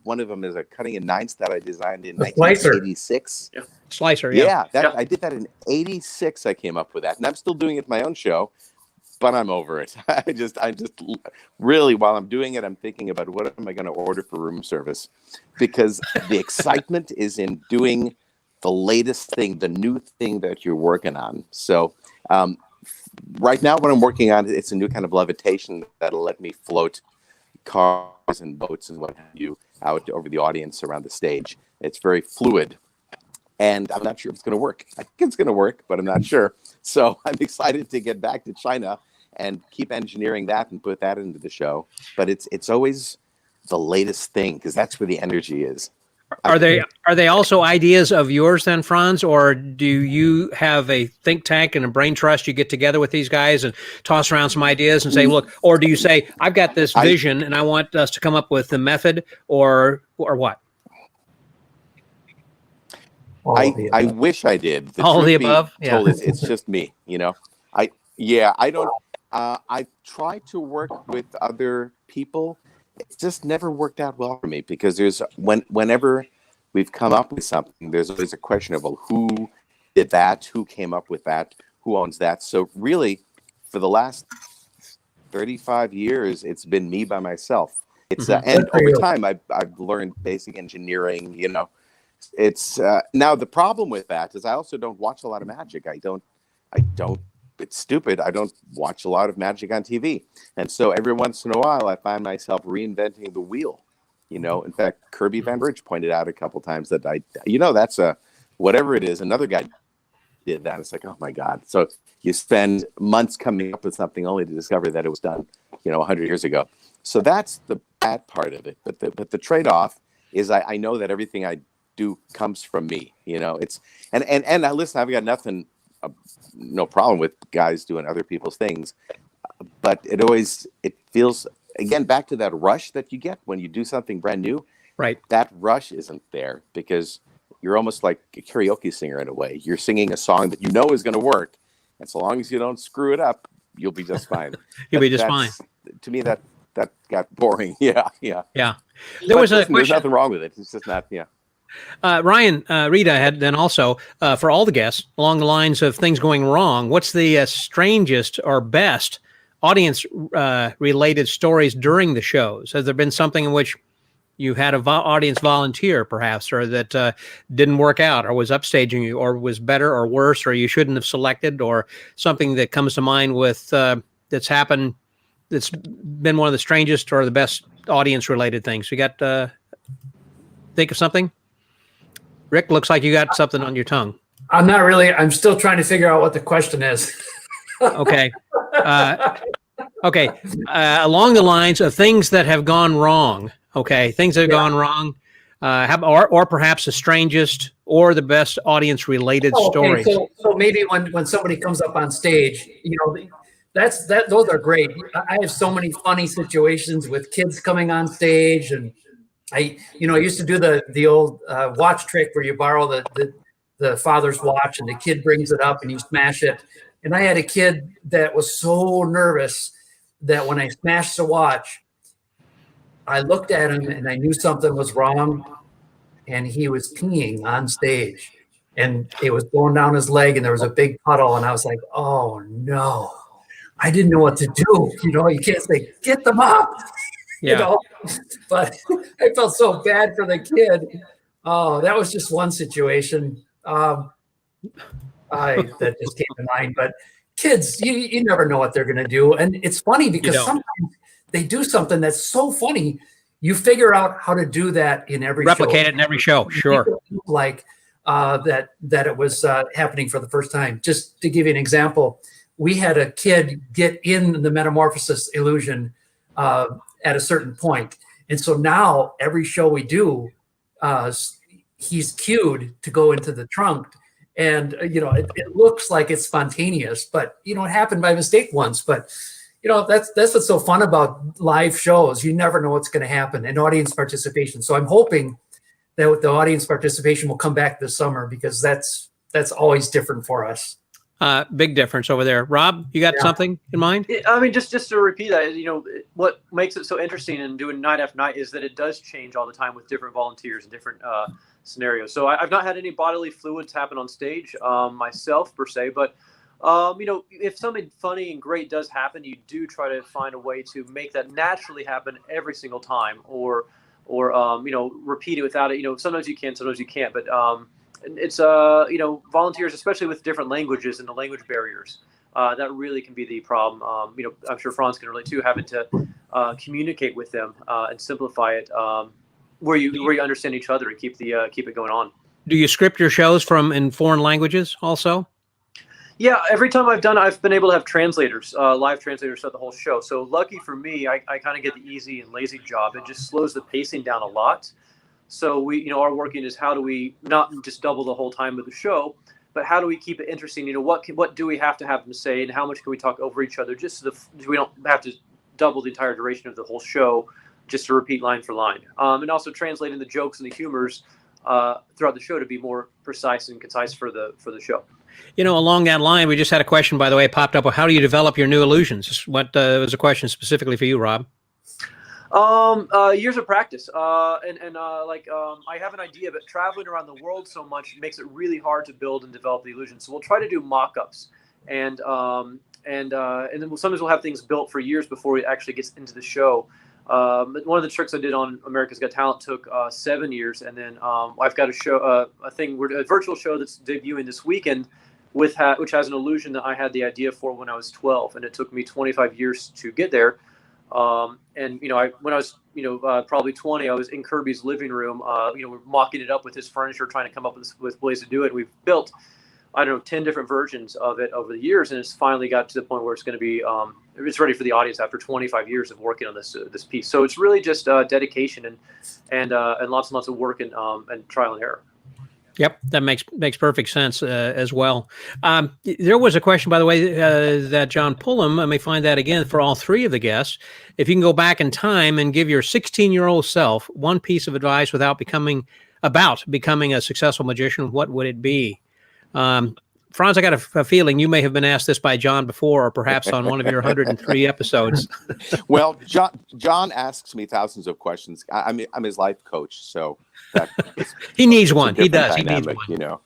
One of them is a cutting in ninths that I designed in 1986. Yeah. Slicer, yeah. I did that in 86. I came up with that, and I'm still doing it in my own show, but I'm over it. I just really, while I'm doing it, I'm thinking about what am I going to order for room service, because the excitement is in doing the latest thing, the new thing that you're working on. So right now, what I'm working on, it's a new kind of levitation that'll let me float cars and boats and what have you out over the audience around the stage. It's very fluid, and I'm not sure if it's going to work. I think it's going to work, but I'm not sure. So I'm excited to get back to China and keep engineering that and put that into the show. But it's always the latest thing, because that's where the energy is. Are they also ideas of yours then, Franz, or do you have a think tank and a brain trust? You get together with these guys and toss around some ideas and say, look, or do you say, I've got this vision and I want us to come up with the method, or what? I wish I did. All of the above? Yeah. It's just me, I don't, I try to work with other people. It's just never worked out well for me, because whenever we've come up with something, there's always a question of, well, who did that? Who came up with that? Who owns that? So really, for the last 35 years, it's been me by myself. It's and over time, I've learned basic engineering. It's now the problem with that is I also don't watch a lot of magic. I don't. It's stupid. I don't watch a lot of magic on TV. And so every once in a while, I find myself reinventing the wheel. In fact, Kirby Van Bridge pointed out a couple times that that's whatever it is, another guy did that. It's like, oh my God. So you spend months coming up with something only to discover that it was done, 100 years ago. So that's the bad part of it. But the trade-off is I know that everything I do comes from me. It's and listen, I've got no problem with guys doing other people's things, but it feels, again, back to that rush that you get when you do something brand new. Right. That rush isn't there, because you're almost like a karaoke singer in a way. You're singing a song that you know is going to work, and so long as you don't screw it up, you'll be just fine. You'll be just fine. To me, that got boring. Yeah. There was a listen, there's question. nothing wrong with it. It's just not. Yeah. Ryan, Rita had then also for all the guests along the lines of things going wrong. What's the strangest or best audience related stories during the shows? Has there been something in which you had an audience volunteer, perhaps, or that didn't work out, or was upstaging you, or was better or worse, or you shouldn't have selected, or something that comes to mind with that's happened that's been one of the strangest or the best audience related things? You got think of something? Rick, looks like you got something on your tongue. I'm not really. I'm still trying to figure out what the question is. Okay. Along the lines of things that have gone wrong. Okay. Things that have gone wrong. Or perhaps the strangest or the best audience related stories. So maybe when somebody comes up on stage, those are great. I have so many funny situations with kids coming on stage, and I used to do the old watch trick where you borrow the father's watch and the kid brings it up and you smash it. And I had a kid that was so nervous that when I smashed the watch, I looked at him and I knew something was wrong, and he was peeing on stage and it was going down his leg and there was a big puddle, and I was like, oh no, I didn't know what to do. You can't say, get them up. But I felt so bad for the kid. Oh, that was just one situation that just came to mind. But kids, you never know what they're going to do. And it's funny because sometimes they do something that's so funny. You figure out how to do that in every replicate it in every show. Sure. Like that it was happening for the first time. Just to give you an example, we had a kid get in the metamorphosis illusion at a certain point. And so now every show we do, he's cued to go into the trunk. And, it looks like it's spontaneous, but, it happened by mistake once. But, that's what's so fun about live shows. You never know what's going to happen, and audience participation. So I'm hoping that the audience participation will come back this summer, because that's always different for us. Big difference over there. Rob, you got something in mind? I mean, just to repeat that, what makes it so interesting and doing night after night is that it does change all the time with different volunteers and different scenarios. So I've not had any bodily fluids happen on stage myself per se, but if something funny and great does happen, you do try to find a way to make that naturally happen every single time, or repeat it without it. Sometimes you can, sometimes you can't, but it's volunteers, especially with different languages and the language barriers, that really can be the problem. I'm sure Franz can relate too, having to communicate with them and simplify it where you understand each other and keep it going on. Do you script your shows in foreign languages also? Yeah, every time I've done it, I've been able to have translators, live translators throughout the whole show. So lucky for me, I kind of get the easy and lazy job. It just slows the pacing down a lot. So we, our working is how do we not just double the whole time of the show, but how do we keep it interesting? What do we have to have them say, and how much can we talk over each other, just so we don't have to double the entire duration of the whole show just to repeat line for line. And also translating the jokes and the humors throughout the show to be more precise and concise for the show. Along that line, we just had a question, by the way, popped up. How do you develop your new illusions? What was a question specifically for you, Rob? Years of practice. I have an idea, but traveling around the world so much makes it really hard to build and develop the illusion. So we'll try to do mock-ups, and then sometimes we'll have things built for years before it actually gets into the show. One of the tricks I did on America's Got Talent took 7 years, and then I've got a virtual show that's debuting this weekend which has an illusion that I had the idea for when I was 12, and it took me 25 years to get there. When I was probably 20, I was in Kirby's living room, we're mocking it up with his furniture, trying to come up with ways to do it. We've built 10 different versions of it over the years, and it's finally got to the point where it's going to be it's ready for the audience after 25 years of working on this piece. So it's really just dedication and lots and lots of work and trial and error. Yep, that makes perfect sense as well. There was a question, by the way, that John Pullum, let me find that again for all three of the guests. If you can go back in time and give your 16-year-old self one piece of advice without becoming about becoming a successful magician, what would it be? Franz, I got a feeling you may have been asked this by John before, or perhaps on one of your 103 episodes. Well, John asks me thousands of questions. I'm his life coach, so that he needs one. He does. Dynamic, he needs one. You know,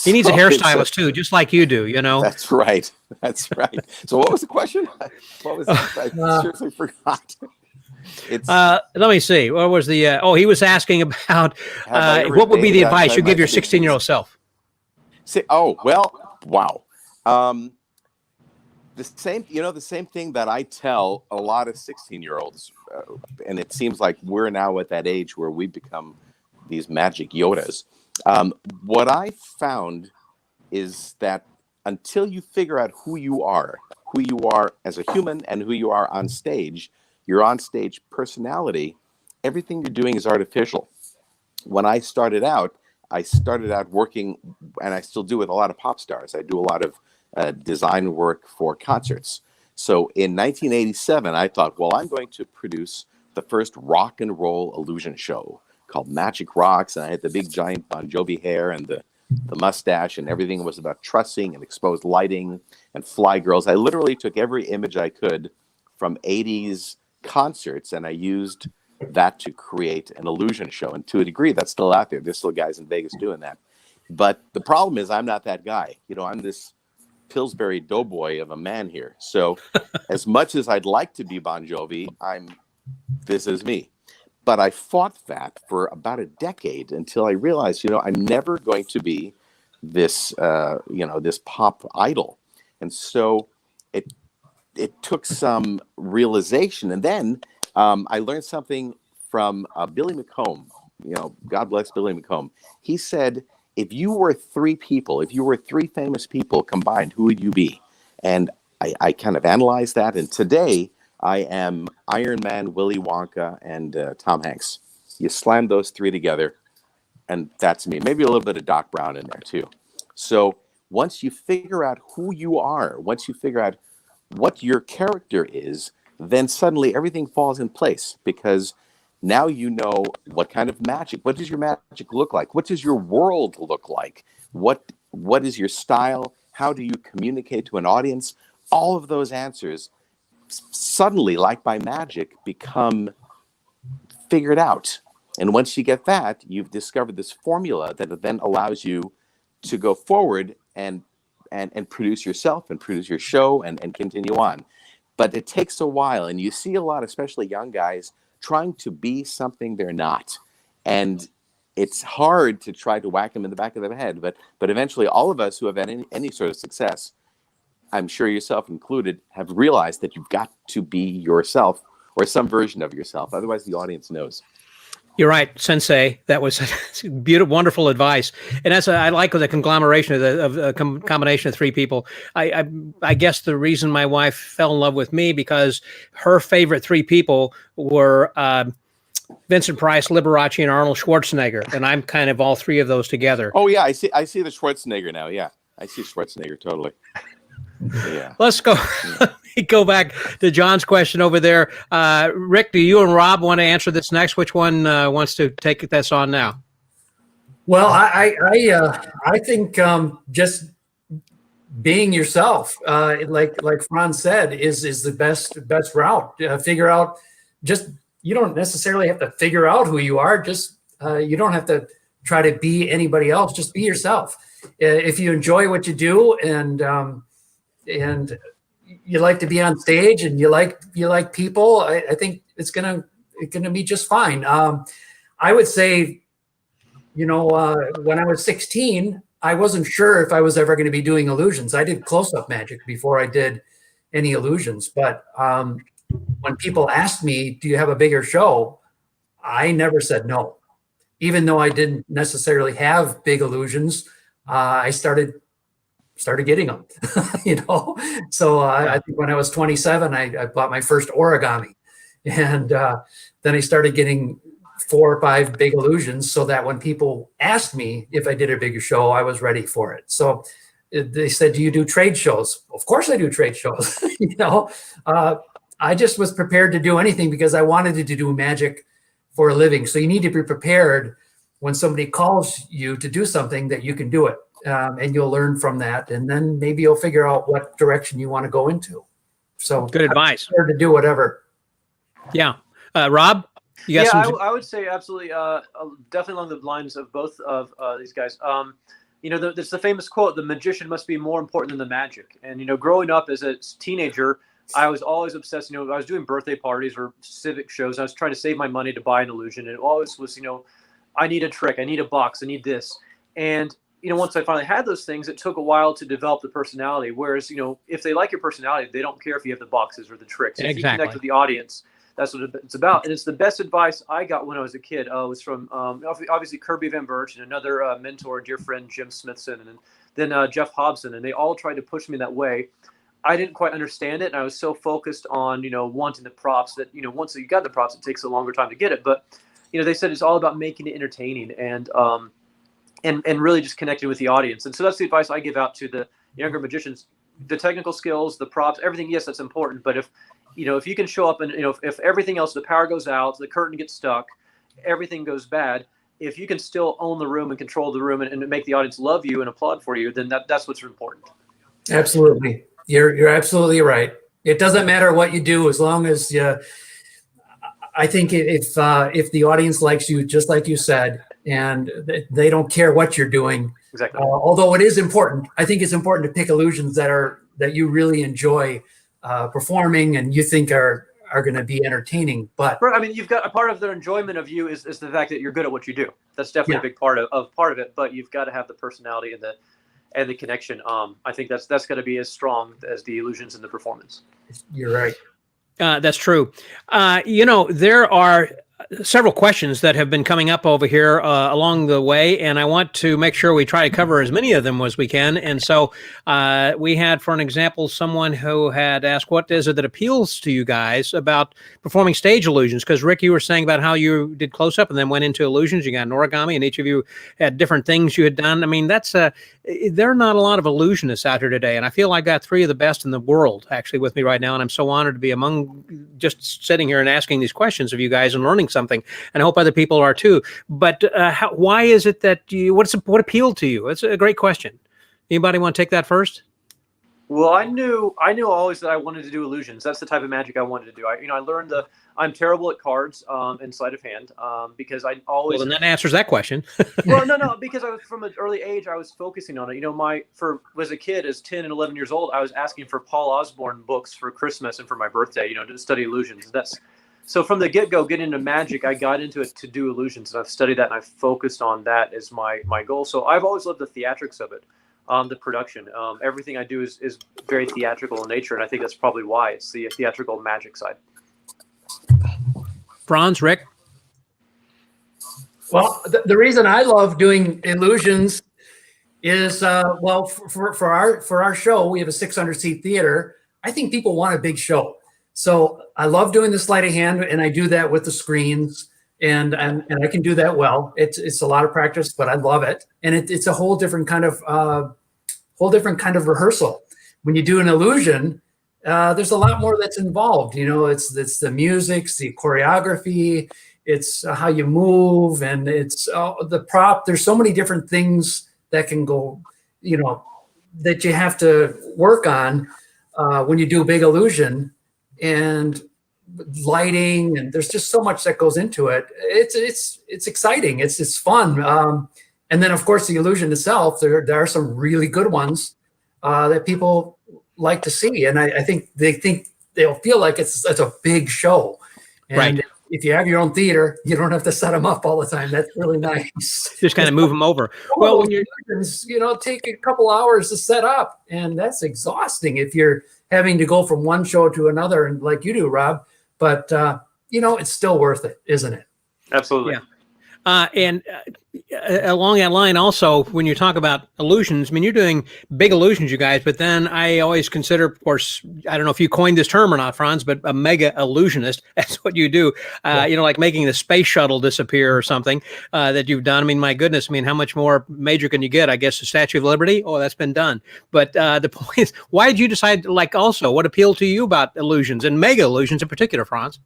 he needs a hairstylist too, just like you do. You know. That's right. That's right. So, what was the question? What was I seriously forgot. Let me see. What was the? He was asking about what would be the advice you give your 16-year-old self. Wow. The same thing that I tell a lot of 16-year-olds, and it seems like we're now at that age where we become these magic Yodas. What I found is that until you figure out who you are as a human and who you are on stage, your on-stage personality, everything you're doing is artificial. When I started out working, and I still do, with a lot of pop stars. I do a lot of design work for concerts. So in 1987, I thought, well, I'm going to produce the first rock and roll illusion show called Magic Rocks. And I had the big giant Bon Jovi hair and the mustache, and everything was about trussing and exposed lighting and fly girls. I literally took every image I could from 80s concerts, and I used that to create an illusion show. And to a degree, that's still out there. There's still guys in Vegas doing that. But the problem is I'm not that guy. I'm this Pillsbury Doughboy of a man here. So as much as I'd like to be Bon Jovi, this is me. But I fought that for about a decade until I realized, I'm never going to be this, this pop idol. And so it took some realization. And then I learned something from Billy McComb. God bless Billy McComb. He said, if you were three famous people combined, who would you be? And I kind of analyzed that. And today I am Iron Man, Willy Wonka, and Tom Hanks. You slam those three together, and that's me. Maybe a little bit of Doc Brown in there too. So once you figure out who you are, once you figure out what your character is, then suddenly everything falls in place, because now you know what kind of magic, what does your magic look like? What does your world look like? What is your style? How do you communicate to an audience? All of those answers suddenly, like by magic, become figured out. And once you get that, you've discovered this formula that then allows you to go forward and produce yourself and produce your show and continue on. But it takes a while, and you see a lot, especially young guys, trying to be something they're not. And it's hard to try to whack them in the back of the head. But eventually, all of us who have had any sort of success, I'm sure yourself included, have realized that you've got to be yourself, or some version of yourself. Otherwise, the audience knows. You're right, Sensei. That was beautiful, wonderful advice. And I like the conglomeration of a combination of three people. I guess the reason my wife fell in love with me, because her favorite three people were Vincent Price, Liberace, and Arnold Schwarzenegger, and I'm kind of all three of those together. Oh yeah, I see the Schwarzenegger now. Yeah, I see Schwarzenegger totally. Yeah. Let's go. Go back to John's question over there. Rick, do you and Rob want to answer this next? Which one wants to take this on now? Well, I think just being yourself, like Franz said, is the best route. Figure out, you don't necessarily have to figure out who you are. You don't have to try to be anybody else. Just be yourself. If you enjoy what you do and you like to be on stage and you like people, I think it's gonna be just fine. I would say, when I was 16, I wasn't sure if I was ever going to be doing illusions. I did close-up magic before I did any illusions. But when people asked me, do you have a bigger show? I never said no. Even though I didn't necessarily have big illusions, I started getting them, So I think when I was 27, I bought my first origami. And then I started getting 4 or 5 big illusions, so that when people asked me if I did a bigger show, I was ready for it. So they said, do you do trade shows? Of course I do trade shows. I just was prepared to do anything because I wanted to do magic for a living. So you need to be prepared when somebody calls you to do something, that you can do it, and you'll learn from that, and then maybe you'll figure out what direction you want to go into. So good advice. I'm prepared to do whatever. Yeah, Rob, you got Yeah, some. I would say absolutely, definitely along the lines of both of these guys. There's the famous quote: "The magician must be more important than the magic." And growing up as a teenager, I was always obsessed. I was doing birthday parties or civic shows. I was trying to save my money to buy an illusion, and it always was, I need a trick, I need a box, I need this. And once I finally had those things, it took a while to develop the personality. Whereas, if they like your personality, they don't care if you have the boxes or the tricks. If you connect with the audience, that's what it's about. And it's the best advice I got when I was a kid. It was from obviously Kirby Van Birch and another mentor, dear friend, Jim Smithson, and then Jeff Hobson. And they all tried to push me that way. I didn't quite understand it. And I was so focused on, wanting the props that, once you got the props, it takes a longer time to get it. But, they said it's all about making it entertaining and really just connecting with the audience. And so that's the advice I give out to the younger magicians. The technical skills, the props, everything, yes, that's important. But if you can show up and, if everything else, the power goes out, the curtain gets stuck, everything goes bad, if you can still own the room and control the room and make the audience love you and applaud for you, then that's what's important. Absolutely. You're absolutely right. It doesn't matter what you do as long as I think if the audience likes you, just like you said, and they don't care what you're doing. Exactly. Although it is important, I think it's important to pick illusions that you really enjoy performing and you think are going to be entertaining. But I mean, you've got a part of their enjoyment of you is the fact that you're good at what you do. That's definitely a big part of it. But you've got to have the personality and the connection. I think that's got to be as strong as the illusions and the performance. You're right. That's true. There are several questions that have been coming up over here along the way, and I want to make sure we try to cover as many of them as we can. And so we had, for an example, someone who had asked, what is it that appeals to you guys about performing stage illusions? Because, Rick, you were saying about how you did close-up and then went into illusions. You got an origami, and each of you had different things you had done. I mean, there are not a lot of illusionists out here today, and I feel I've got three of the best in the world actually with me right now, and I'm so honored to be among just sitting here and asking these questions of you guys and learning something, and I hope other people are too. But why is it that what appealed to you? It's a great question. Anybody want to take that first? Well, I knew always that I wanted to do illusions. That's the type of magic I wanted to do. I learned I'm terrible at cards and sleight of hand because I always. Well, then that answers that question. Well, no, because I was from an early age, I was focusing on it. As a kid, as 10 and 11 years old, I was asking for Paul Osborne books for Christmas and for my birthday, to study illusions. So from the get-go, getting into magic, I got into it to do illusions, and I've studied that, and I've focused on that as my goal. So I've always loved the theatrics of it. The production, everything I do is very theatrical in nature, and I think that's probably why it's the theatrical magic side. Franz, Rick? Well, the reason I love doing illusions is, for our show, we have a 600-seat theater. I think people want a big show. So I love doing the sleight of hand, and I do that with the screens, and I can do that well. It's a lot of practice, but I love it, and it's a whole different kind of rehearsal. When you do an illusion, there's a lot more that's involved. It's the music, it's the choreography, it's how you move, and it's the prop. There's so many different things that can go, that you have to work on when you do a big illusion, and lighting, and there's just so much that goes into it. It's exciting. It's fun. And then, of course, the illusion itself, there are some really good ones that people like to see. And I think they'll feel like it's a big show. And right. If you have your own theater, you don't have to set them up all the time. That's really nice. Just kind of move them over. Well, when illusions, take a couple hours to set up, and that's exhausting if you're having to go from one show to another, and like you do, Rob. But it's still worth it, isn't it? Absolutely. Yeah. And along that line, also, when you talk about illusions, I mean, you're doing big illusions, you guys, but then I always consider, of course, I don't know if you coined this term or not, Franz, but a mega-illusionist. That's what you do. Like making the space shuttle disappear or something that you've done. I mean, my goodness, how much more major can you get? I guess the Statue of Liberty? Oh, that's been done. But the point is, why did you decide, also, what appealed to you about illusions and mega-illusions in particular, Franz?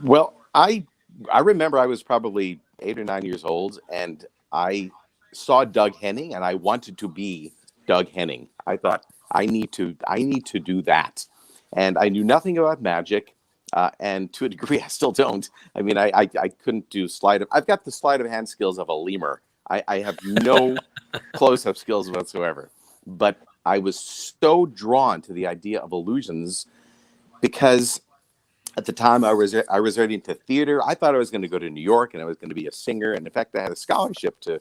Well, I I remember I was probably 8 or 9 years old, and I saw Doug Henning, and I wanted to be Doug Henning. I thought I need to do that, and I knew nothing about magic, and to a degree, I still don't. I mean, I couldn't do sleight of. I've got the sleight of hand skills of a lemur. I have no close up skills whatsoever, but I was so drawn to the idea of illusions because at the time I was already into theater. I thought I was going to go to New York and I was going to be a singer. And in fact, I had a scholarship to,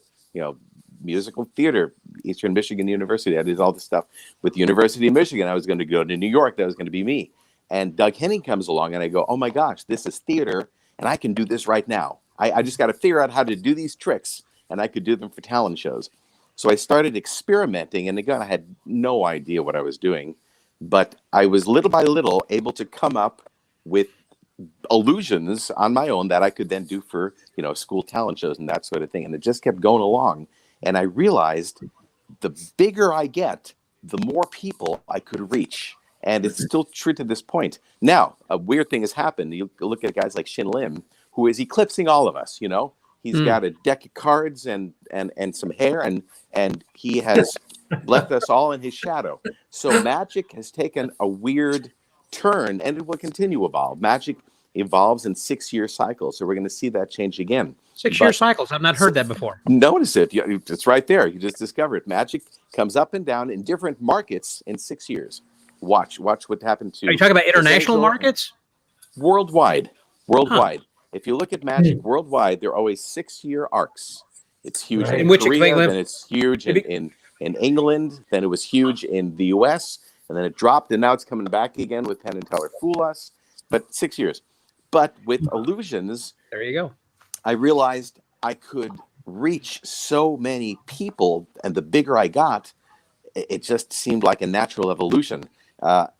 musical theater, Eastern Michigan University. I did all this stuff with University of Michigan. I was going to go to New York. That was going to be me. And Doug Henning comes along and I go, oh my gosh, this is theater and I can do this right now. I just got to figure out how to do these tricks and I could do them for talent shows. So I started experimenting, and again, I had no idea what I was doing, but I was little by little able to come up with illusions on my own that I could then do for, school talent shows and that sort of thing. And it just kept going along. And I realized the bigger I get, the more people I could reach. And it's still true to this point. Now, a weird thing has happened. You look at guys like Shin Lim, who is eclipsing all of us, He's got a deck of cards and some hair, and he has left us all in his shadow. So magic has taken a weird turn, and it will continue to evolve. Magic evolves in 6-year cycles, so we're going to see that change again. 6-year cycles. I've not heard that before. Notice it. It's right there. You just discovered it. Magic comes up and down in different markets in 6 years. Watch what happened to. Are you talking about international markets? Worldwide. If you look at magic worldwide, they're always 6-year arcs. It's huge in Korea, then it's huge in England, then it was huge in the US, and then it dropped, and now it's coming back again with Penn and Teller Fool Us, but 6 years. But with illusions, there you go. I realized I could reach so many people, and the bigger I got, it just seemed like a natural evolution.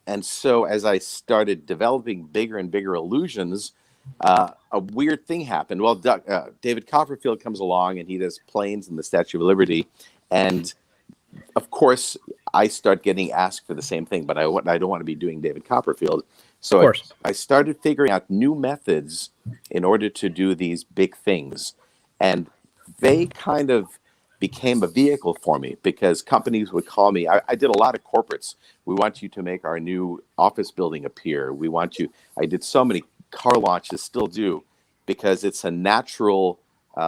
And so as I started developing bigger and bigger illusions, a weird thing happened. Well, David Copperfield comes along and he does planes and the Statue of Liberty. And of course, I start getting asked for the same thing, but I don't want to be doing David Copperfield. So I started figuring out new methods in order to do these big things. And they kind of became a vehicle for me because companies would call me. I did a lot of corporates. We want you to make our new office building appear. We want you. I did so many car launches, still do, because it's a natural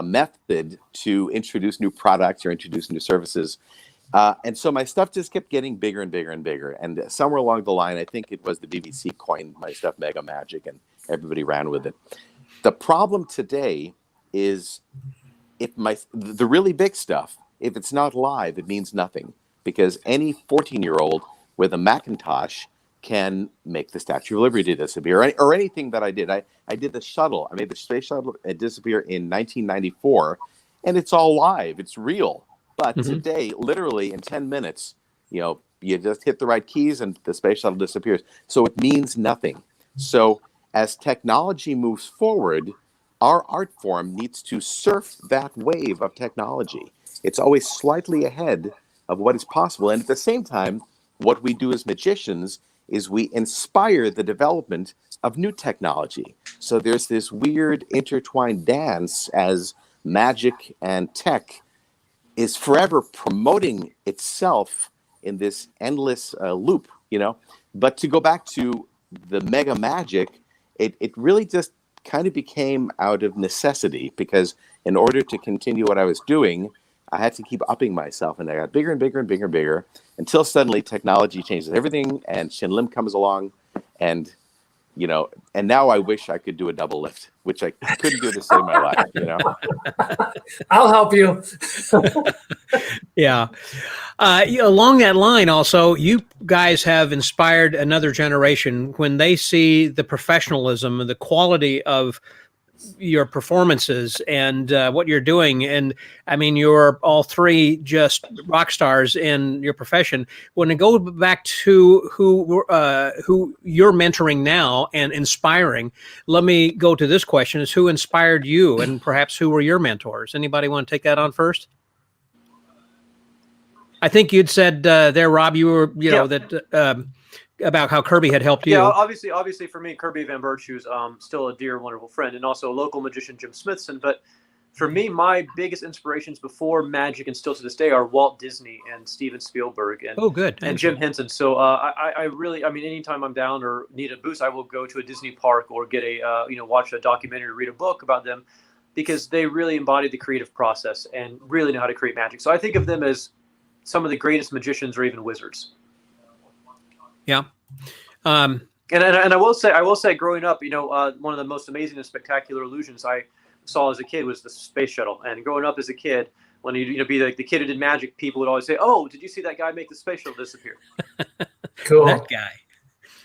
method to introduce new products or introduce new services. And so my stuff just kept getting bigger and bigger and bigger. And somewhere along the line, I think it was the BBC coined my stuff Mega Magic, and everybody ran with it. The problem today is the really big stuff, if it's not live, it means nothing, because any 14-year-old with a Macintosh can make the Statue of Liberty disappear, or anything that I did. I did the shuttle. I made the space shuttle disappear in 1994, and it's all live. It's real. But today, literally in 10 minutes, you just hit the right keys and the space shuttle disappears. So it means nothing. So as technology moves forward, our art form needs to surf that wave of technology. It's always slightly ahead of what is possible. And at the same time, what we do as magicians is we inspire the development of new technology. So there's this weird intertwined dance as magic and tech is forever promoting itself in this endless loop, But to go back to the mega magic, it really just kind of became out of necessity, because in order to continue what I was doing, I had to keep upping myself, and I got bigger and bigger and bigger and bigger until suddenly technology changes everything, and Shin Lim comes along, and and now I wish I could do a double lift, which I couldn't do to save my life. I'll help you. Yeah. Along that line, also, you guys have inspired another generation when they see the professionalism and the quality of your performances and what you're doing. And I mean, you're all three just rock stars in your profession. When I go back to who you're mentoring now and inspiring, let me go to this question: is who inspired you, and perhaps who were your mentors? Anybody want to take that on first? I think you'd said there, Rob, you were, that about how Kirby had helped you. Yeah, obviously for me, Kirby Van Virtue's still a dear, wonderful friend, and also a local magician, Jim Smithson. But for me, my biggest inspirations before magic and still to this day are Walt Disney and Steven Spielberg and and Jim Henson. So I really, I mean, anytime I'm down or need a boost, I will go to a Disney park or get a watch a documentary, read a book about them, because they really embody the creative process and really know how to create magic. So I think of them as some of the greatest magicians or even wizards. Yeah. And I will say, growing up, one of the most amazing and spectacular illusions I saw as a kid was the space shuttle. And growing up as a kid, when you'd be like the kid who did magic, people would always say, "Oh, did you see that guy make the space shuttle disappear?" Cool. That guy.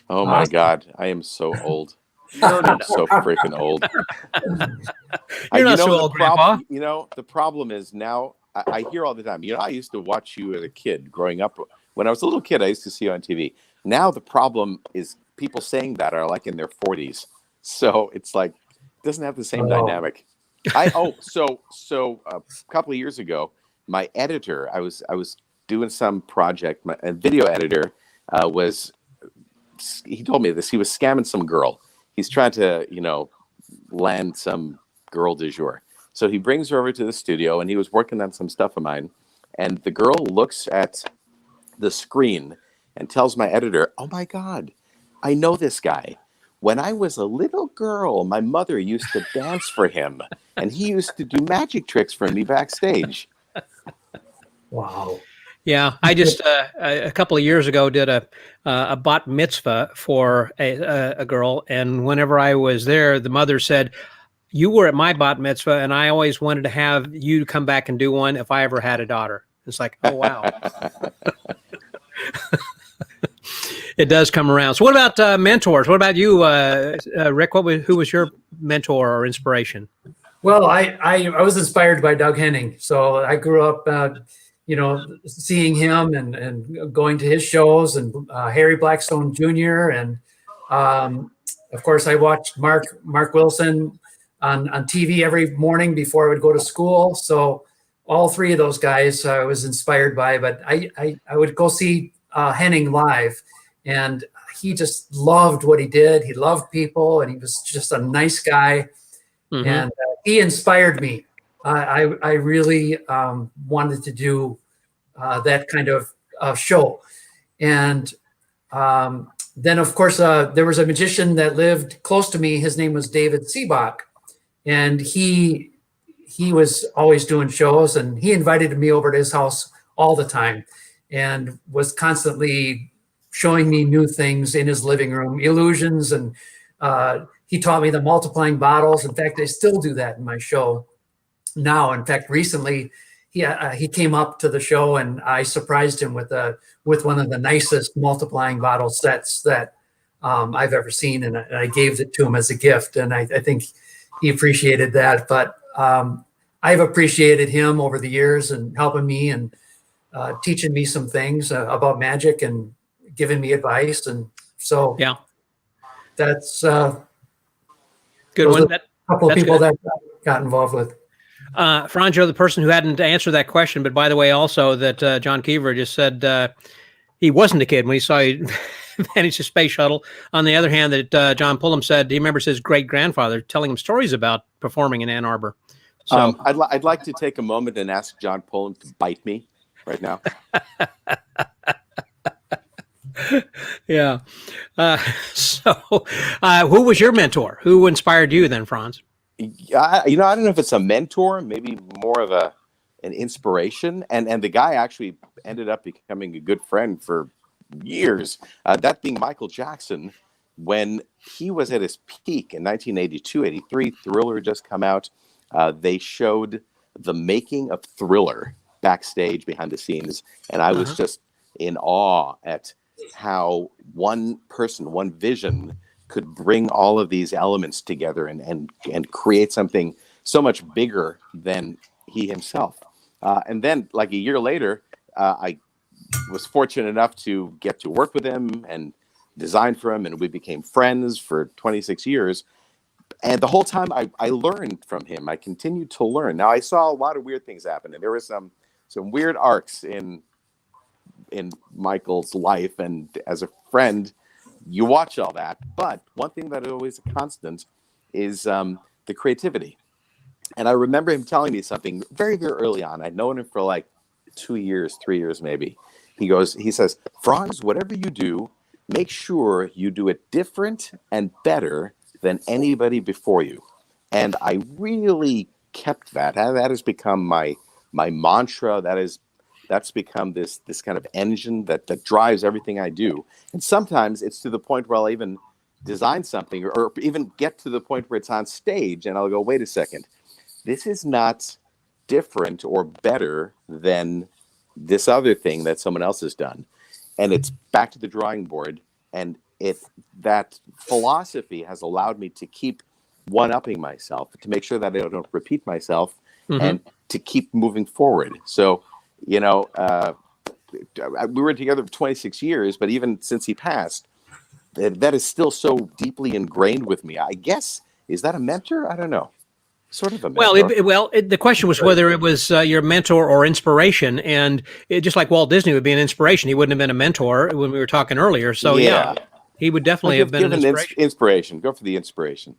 Oh my God, I am so old. No. So freaking old. You're not so old, Grandpa. The problem is now I hear all the time. I used to watch you as a kid growing up. When I was a little kid, I used to see you on TV. Now the problem is people saying that are like in their 40s. So it's like it doesn't have the same dynamic. So a couple of years ago, my editor, I was doing some project. My video editor he told me this. He was scamming some girl. He's trying to, land some girl du jour. So he brings her over to the studio, and he was working on some stuff of mine. And the girl looks at the screen and tells my editor, "Oh my God, I know this guy. When I was a little girl, my mother used to dance for him, and he used to do magic tricks for me backstage." Wow. Yeah, I just a couple of years ago did a bat mitzvah for a girl, and whenever I was there, the mother said, "You were at my bat mitzvah, and I always wanted to have you come back and do one if I ever had a daughter." It's like, oh wow. It does come around. So what about mentors? What about you, Rick? Who was your mentor or inspiration? Well, I was inspired by Doug Henning. So I grew up, seeing him and going to his shows, and Harry Blackstone Jr. And of course, I watched Mark Wilson on TV every morning before I would go to school. So all three of those guys I was inspired by. But I would go see Henning live, and he just loved what he did. He loved people, and he was just a nice guy. Mm-hmm. And he inspired me. I really wanted to do that kind of show. And then, of course, there was a magician that lived close to me. His name was David Seabach. And he was always doing shows, and he invited me over to his house all the time and was constantly showing me new things in his living room, illusions. And he taught me the multiplying bottles. In fact, I still do that in my show now. In fact, recently he came up to the show, and I surprised him with one of the nicest multiplying bottle sets that I've ever seen, and I gave it to him as a gift, and I think he appreciated that. But I've appreciated him over the years and helping me and teaching me some things about magic and giving me advice, and so yeah, that's good one. A couple of people that I got involved with. Franjo, the person who hadn't answered that question, but by the way, also that John Keever just said he wasn't a kid when he saw you manage a space shuttle. On the other hand, that John Pullum said he remembers his great grandfather telling him stories about performing in Ann Arbor. So I'd like to take a moment and ask John Pullum to bite me right now. Yeah. So who was your mentor? Who inspired you then, Franz? I don't know if it's a mentor, maybe more of an inspiration. And the guy actually ended up becoming a good friend for years. That being Michael Jackson, when he was at his peak in 1982, 83, Thriller had just come out. They showed the making of Thriller backstage behind the scenes. And I was just in awe at how one person, one vision could bring all of these elements together and create something so much bigger than he himself. And then like a year later, I was fortunate enough to get to work with him and design for him. And we became friends for 26 years. And the whole time I learned from him. I continued to learn. Now I saw a lot of weird things happen, and there were some weird arcs in Michael's life. And as a friend, you watch all that, but one thing that is always a constant is the creativity. And I remember him telling me something very, very early on. I'd known him for like 2 years, 3 years maybe. He says, Franz, whatever you do, make sure you do it different and better than anybody before you. And I really kept that. That has become my mantra. That's become this kind of engine that drives everything I do. And sometimes it's to the point where I'll even design something or even get to the point where it's on stage and I'll go, wait a second, this is not different or better than this other thing that someone else has done. And it's back to the drawing board. And that philosophy has allowed me to keep one-upping myself, to make sure that I don't repeat myself, and to keep moving forward. So, we were together for 26 years, but even since he passed, that is still so deeply ingrained with me. I guess, is that a mentor? I don't know. Sort of a mentor. The question was whether it was your mentor or inspiration, and just like Walt Disney would be an inspiration, he wouldn't have been a mentor when we were talking earlier. So yeah he would definitely have been an inspiration. Go for the inspiration.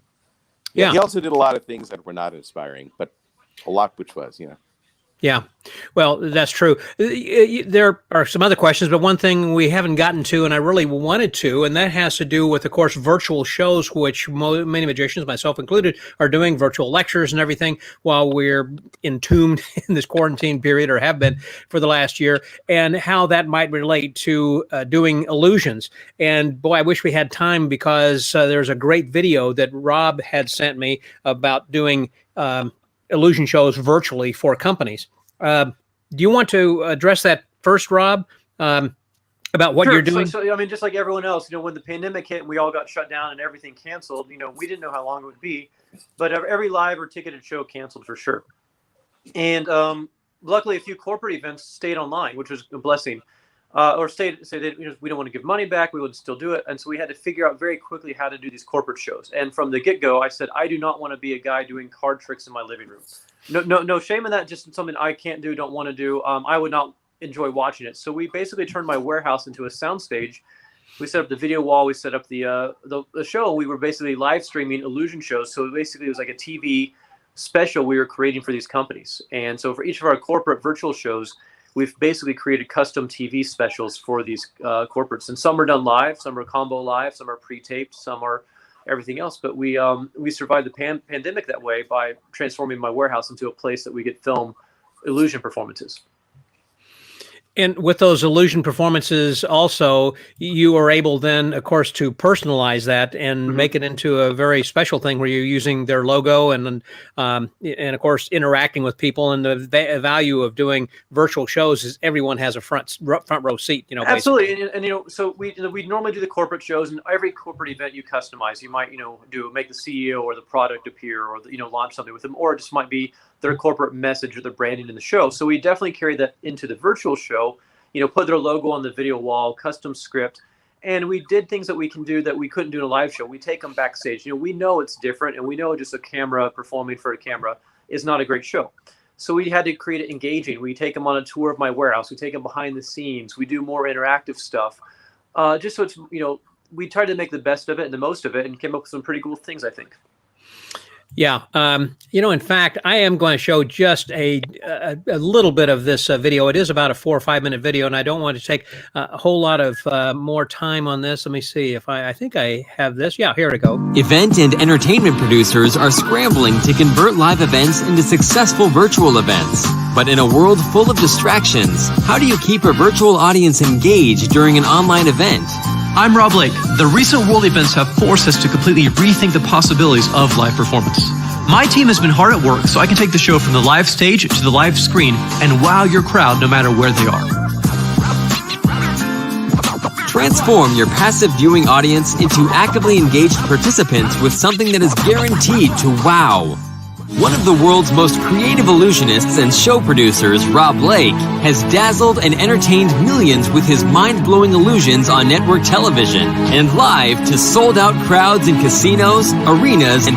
Yeah, he also did a lot of things that were not inspiring, but a lot which was, Yeah, well, that's true. There are some other questions, but one thing we haven't gotten to, and I really wanted to, and that has to do with, of course, virtual shows, which many magicians, myself included, are doing virtual lectures and everything while we're entombed in this quarantine period, or have been for the last year, and how that might relate to doing illusions. And boy, I wish we had time, because there's a great video that Rob had sent me about doing illusion shows virtually for companies. Do you want to address that first, Rob, about what you're doing? So, I mean, just like everyone else, when the pandemic hit and we all got shut down and everything canceled, we didn't know how long it would be, but every live or ticketed show canceled for sure. And luckily, a few corporate events stayed online, which was a blessing. Or say that we don't want to give money back, we would still do it. And so we had to figure out very quickly how to do these corporate shows. And from the get-go, I said, I do not want to be a guy doing card tricks in my living room. No shame in that, just something I can't do, don't want to do. I would not enjoy watching it. So we basically turned my warehouse into a soundstage. We set up the video wall, we set up the show. We were basically live streaming illusion shows. So basically it was like a TV special we were creating for these companies. And so for each of our corporate virtual shows, we've basically created custom TV specials for these corporates, and some are done live, some are combo live, some are pre-taped, some are everything else. But we survived the pandemic that way by transforming my warehouse into a place that we could film illusion performances. And with those illusion performances also, you are able then, of course, to personalize that and make it into a very special thing where you're using their logo and of course, interacting with people. And the value of doing virtual shows is everyone has a front row seat, Absolutely. And so we normally do the corporate shows, and every corporate event you customize. You might, make the CEO or the product appear, or, launch something with them, or it just might be their corporate message or their branding in the show. So we definitely carry that into the virtual show, put their logo on the video wall, custom script. And we did things that we can do that we couldn't do in a live show. We take them backstage. We know it's different, and we know just a camera performing for a camera is not a great show. So we had to create it engaging. We take them on a tour of my warehouse. We take them behind the scenes. We do more interactive stuff. Just so it's, we tried to make the best of it and the most of it, and came up with some pretty cool things, I think. Yeah. In fact, I am going to show just a little bit of this video. It is about a 4 or 5 minute video, and I don't want to take a whole lot of more time on this. Let me see if I think I have this. Yeah, here we go. Event and entertainment producers are scrambling to convert live events into successful virtual events. But in a world full of distractions, how do you keep a virtual audience engaged during an online event? I'm Rob Lake. The recent world events have forced us to completely rethink the possibilities of live performance. My team has been hard at work so I can take the show from the live stage to the live screen and wow your crowd no matter where they are. Transform your passive viewing audience into actively engaged participants with something that is guaranteed to wow. One of the world's most creative illusionists and show producers, Rob Lake, has dazzled and entertained millions with his mind-blowing illusions on network television and live to sold-out crowds in casinos, arenas, and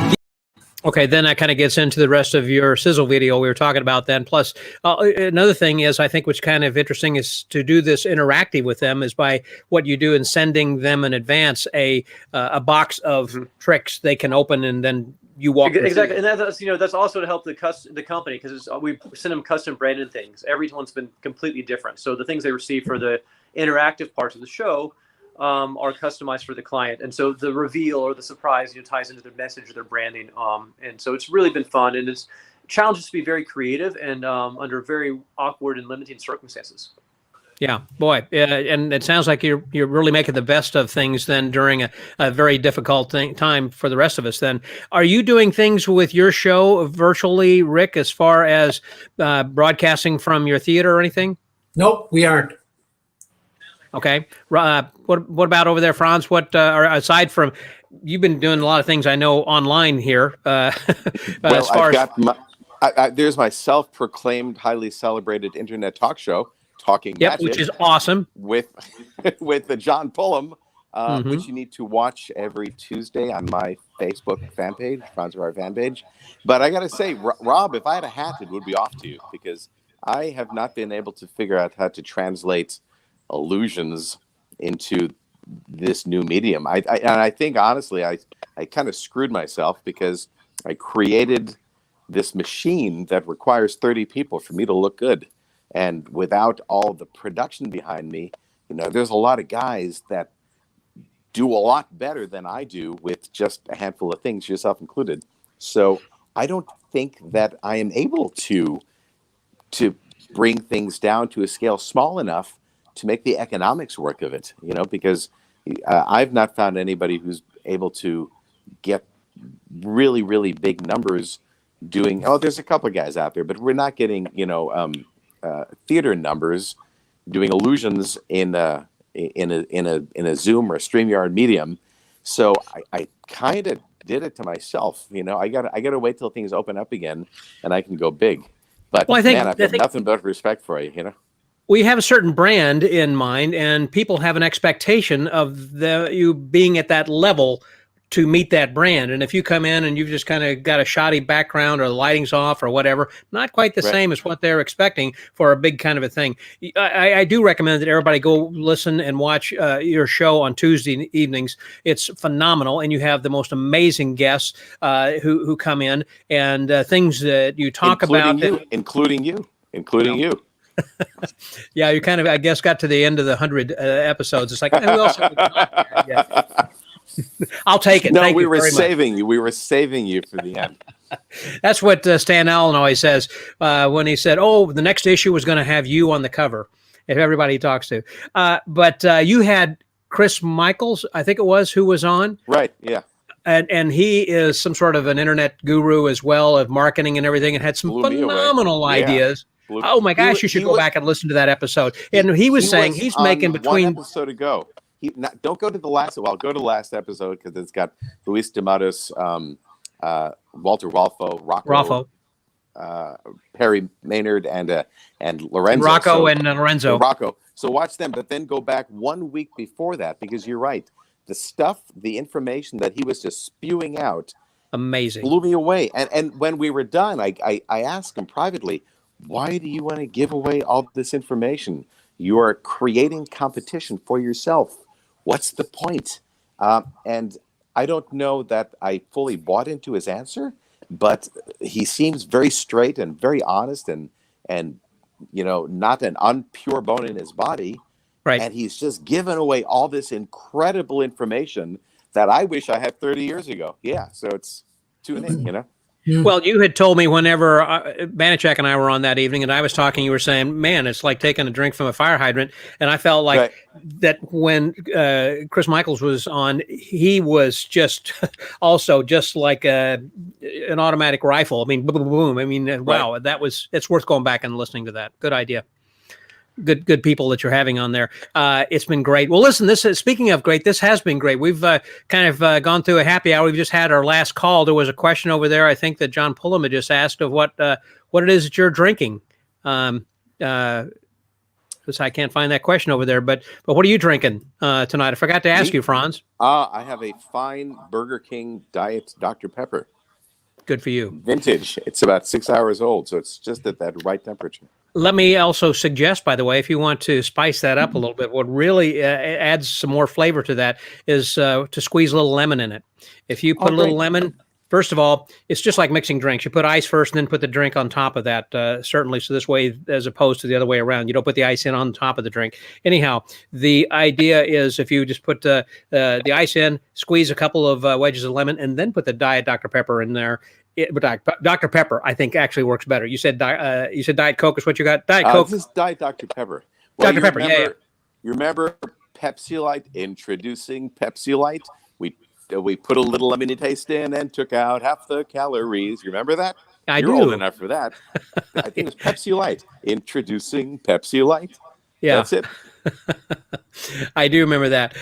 Okay, then that kind of gets into the rest of your sizzle video we were talking about then. Plus, another thing is, I think, which kind of interesting is to do this interactive with them is by what you do in sending them in advance a box of tricks they can open, and then you walk them exactly, through. and that's also to help the company, because we send them custom branded things. Every one's been completely different. So the things they receive for the interactive parts of the show are customized for the client, and so the reveal or the surprise ties into their message or their branding, and so it's really been fun, and it's challenges to be very creative and under very awkward and limiting circumstances. Yeah, boy, and it sounds like you're really making the best of things then during a very difficult time for the rest of us. Then, are you doing things with your show virtually, Rick, as far as broadcasting from your theater or anything? Nope, we aren't. Okay. What about over there, Franz? What or aside from you've been doing a lot of things I know online here. Well, as far there's my self-proclaimed, highly celebrated internet talk show, Talking Yep, Magic, which is awesome, with with John Pullum, which you need to watch every Tuesday on my Facebook fan page, Franz Harary fan page. But I got to say, Rob, if I had a hat, it would be off to you, because I have not been able to figure out how to translate illusions into this new medium. And I think, honestly, I kind of screwed myself, because I created this machine that requires 30 people for me to look good. And without all the production behind me, there's a lot of guys that do a lot better than I do with just a handful of things, yourself included. So I don't think that I am able to bring things down to a scale small enough to make the economics work of it, because I've not found anybody who's able to get really, really big numbers doing. Oh, there's a couple of guys out there, but we're not getting, theater numbers doing illusions in a Zoom or a StreamYard medium. So I kind of did it to myself. I gotta wait till things open up again and I can go big. But well, I've got nothing but respect for you. We have a certain brand in mind, and people have an expectation of you being at that level to meet that brand. And if you come in and you've just kind of got a shoddy background or the lighting's off or whatever, not quite the same as what they're expecting for a big kind of a thing. I do recommend that everybody go listen and watch your show on Tuesday evenings. It's phenomenal. And you have the most amazing guests who come in, and things that you talk about. Including you. Yeah, you kind of, I guess, got to the end of the 100 episodes. It's like, who else have we got? Yeah. I'll take it. No, Thank we you were very saving much. you. We were saving you for the end. That's what Stan Allen always says when he said, "Oh, the next issue was going to have you on the cover." If everybody he talks to, but you had Chris Michaels, I think it was, who was on. Right. Yeah. And he is some sort of an internet guru as well, of marketing and everything, and had some phenomenal ideas. Yeah. Oh my gosh, you should go back and listen to that episode. And he was saying he's making between one episode ago. Don't go to the last. Well, go to the last episode, because it's got Luis D'Amatos, Walter Rolfo, Perry Maynard, and Lorenzo. Lorenzo. So watch them, but then go back 1 week before that, because you're right. The information that he was just spewing out, amazing, blew me away. And when we were done, I asked him privately, why do you want to give away all this information? You are creating competition for yourself. What's the point? And I don't know that I fully bought into his answer, but he seems very straight and very honest, and not an unpure bone in his body. Right. And he's just given away all this incredible information that I wish I had 30 years ago. Yeah. So it's tune in, Well, you had told me whenever Banachak and I were on that evening, and I was talking, you were saying, man, it's like taking a drink from a fire hydrant. And I felt like that when Chris Michaels was on, he was just also just like an automatic rifle. I mean, boom, boom, boom. I mean, wow, it's worth going back and listening to that. Good idea. Good people that you're having on there. It's been great. Well, listen, speaking of great, this has been great. We've kind of gone through a happy hour. We've just had our last call. There was a question over there, I think, that John Pullum had just asked of what it is that you're drinking. I can't find that question over there, but what are you drinking tonight? I forgot to ask you, Franz. I have a fine Burger King Diet Dr. Pepper. Good for you. Vintage. It's about 6 hours old, so it's just at that right temperature. Let me also suggest, by the way, if you want to spice that up a little bit, what really adds some more flavor to that is to squeeze a little lemon in it. If you put a little lemon, first of all, it's just like mixing drinks. You put ice first and then put the drink on top of that, certainly. So this way, as opposed to the other way around, you don't put the ice in on top of the drink. Anyhow, the idea is if you just put the ice in, squeeze a couple of wedges of lemon, and then put the Diet Dr. Pepper in there. Dr. Pepper, I think, actually works better. You said Diet Coke is what you got? Diet Coke? This is Diet Dr. Pepper. Well, Dr. Pepper, yeah. You remember Pepsi Light? Introducing Pepsi Light? We put a little lemony taste in and took out half the calories. You remember that? You're old enough for that. I think it's Pepsi Light. Introducing Pepsi Light. Yeah. That's it. I do remember that.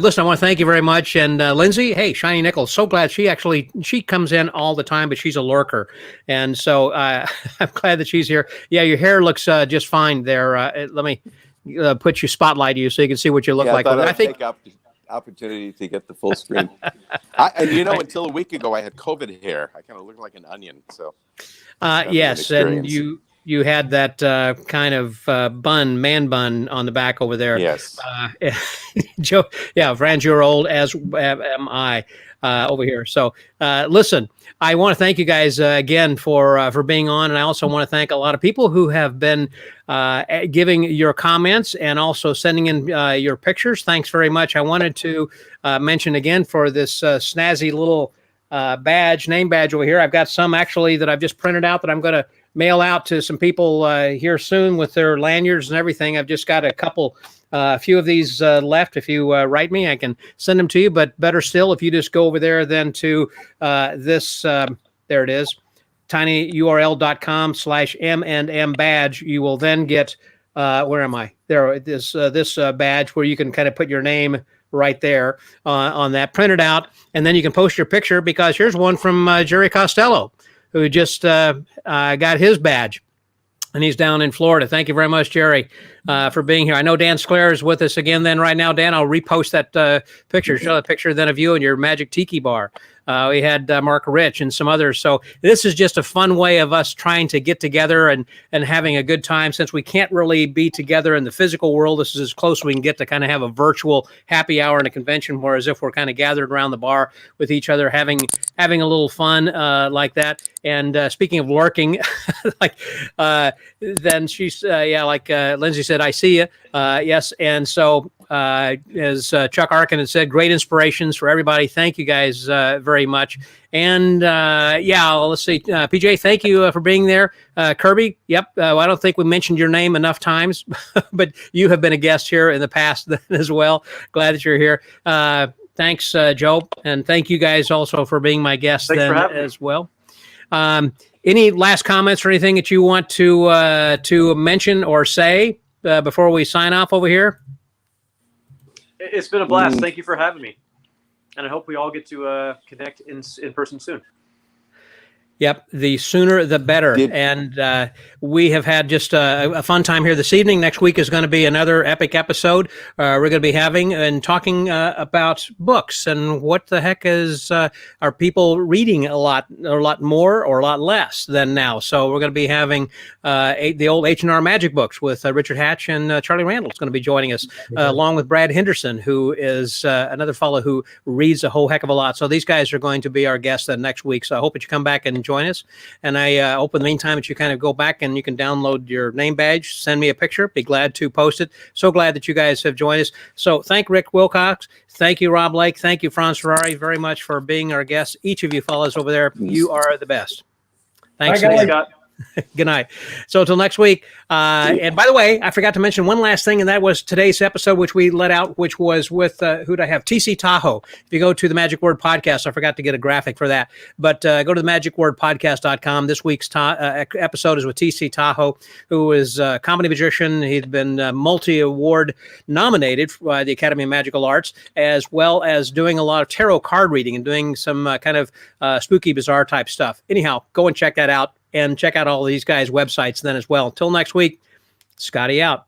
Listen, I want to thank you very much. And Lindsay, hey, Shiny Nickel, so glad she comes in all the time, but she's a lurker. And so I'm glad that she's here. Yeah, your hair looks just fine there. Let me put you spotlight you so you can see what you look like. I think opportunity to get the full screen. Until a week ago, I had COVID hair. I kind of looked like an onion. So yes, and you had that kind of man bun on the back over there. Yes. Joe, yeah, Franz, you're old, as am I over here. So listen, I want to thank you guys again for being on. And I also want to thank a lot of people who have been giving your comments and also sending in your pictures. Thanks very much. I wanted to mention again for this snazzy little name badge over here. I've got some actually that I've just printed out that I'm going to mail out to some people here soon with their lanyards and everything. I've just got a few of these left. If you write me, I can send them to you. But better still, if you just go over there then to this, there it is, tinyurl.com/M&M badge. You will then get, where am I? There, this badge where you can kind of put your name right there on that, printed out, and then you can post your picture, because here's one from Jerry Costello, who just got his badge, and he's down in Florida. Thank you very much, Jerry, for being here. I know Dan Sclair is with us again then right now. Dan, I'll repost that picture, show the picture then of you and your Magic Tiki Bar. We had Mark Rich and some others. So this is just a fun way of us trying to get together and having a good time. Since we can't really be together in the physical world, this is as close as we can get to kind of have a virtual happy hour in a convention, whereas if we're kind of gathered around the bar with each other, having a little fun like that. And speaking of lurking, then she's, like Lindsay said, I see you. Yes. And so as Chuck Arkin had said, great inspirations for everybody. Thank you guys very much. And let's see. PJ, thank you for being there. Kirby, yep. I don't think we mentioned your name enough times, but you have been a guest here in the past as well. Glad that you're here. Thanks, Joe. And thank you guys also for being my guests then as well. Any last comments or anything that you want to mention or say before we sign off over here? It's been a blast. Thank you for having me. And I hope we all get to connect in person soon. Yep, the sooner the better. And we have had just a fun time here this evening. Next week is going to be another epic episode we're going to be having and talking about books and what the heck are people reading a lot more or a lot less than now. So we're going to be having the old H&R Magic books with Richard Hatch and Charlie Randall is going to be joining us along with Brad Henderson, who is another fellow who reads a whole heck of a lot. So these guys are going to be our guests next week. So I hope that you come back and join us. And I hope in the meantime that you kind of go back and you can download your name badge, send me a picture, be glad to post it. So glad that you guys have joined us. So thank Rick Wilcox. Thank you, Rob Lake. Thank you, Franz Harary, very much for being our guests. Each of you fellows over there, you are the best. Thanks, Scott. Good night. So until next week. And by the way, I forgot to mention one last thing, and that was today's episode, which we let out, which was with, who'd I have? TC Tahoe. If you go to the Magic Word Podcast, I forgot to get a graphic for that, but go to the magicwordpodcast.com. This week's episode is with TC Tahoe, who is a comedy magician. He's been multi-award nominated by the Academy of Magical Arts, as well as doing a lot of tarot card reading and doing some kind of spooky, bizarre type stuff. Anyhow, go and check that out. And check out all these guys' websites then as well. Until next week, Scotty out.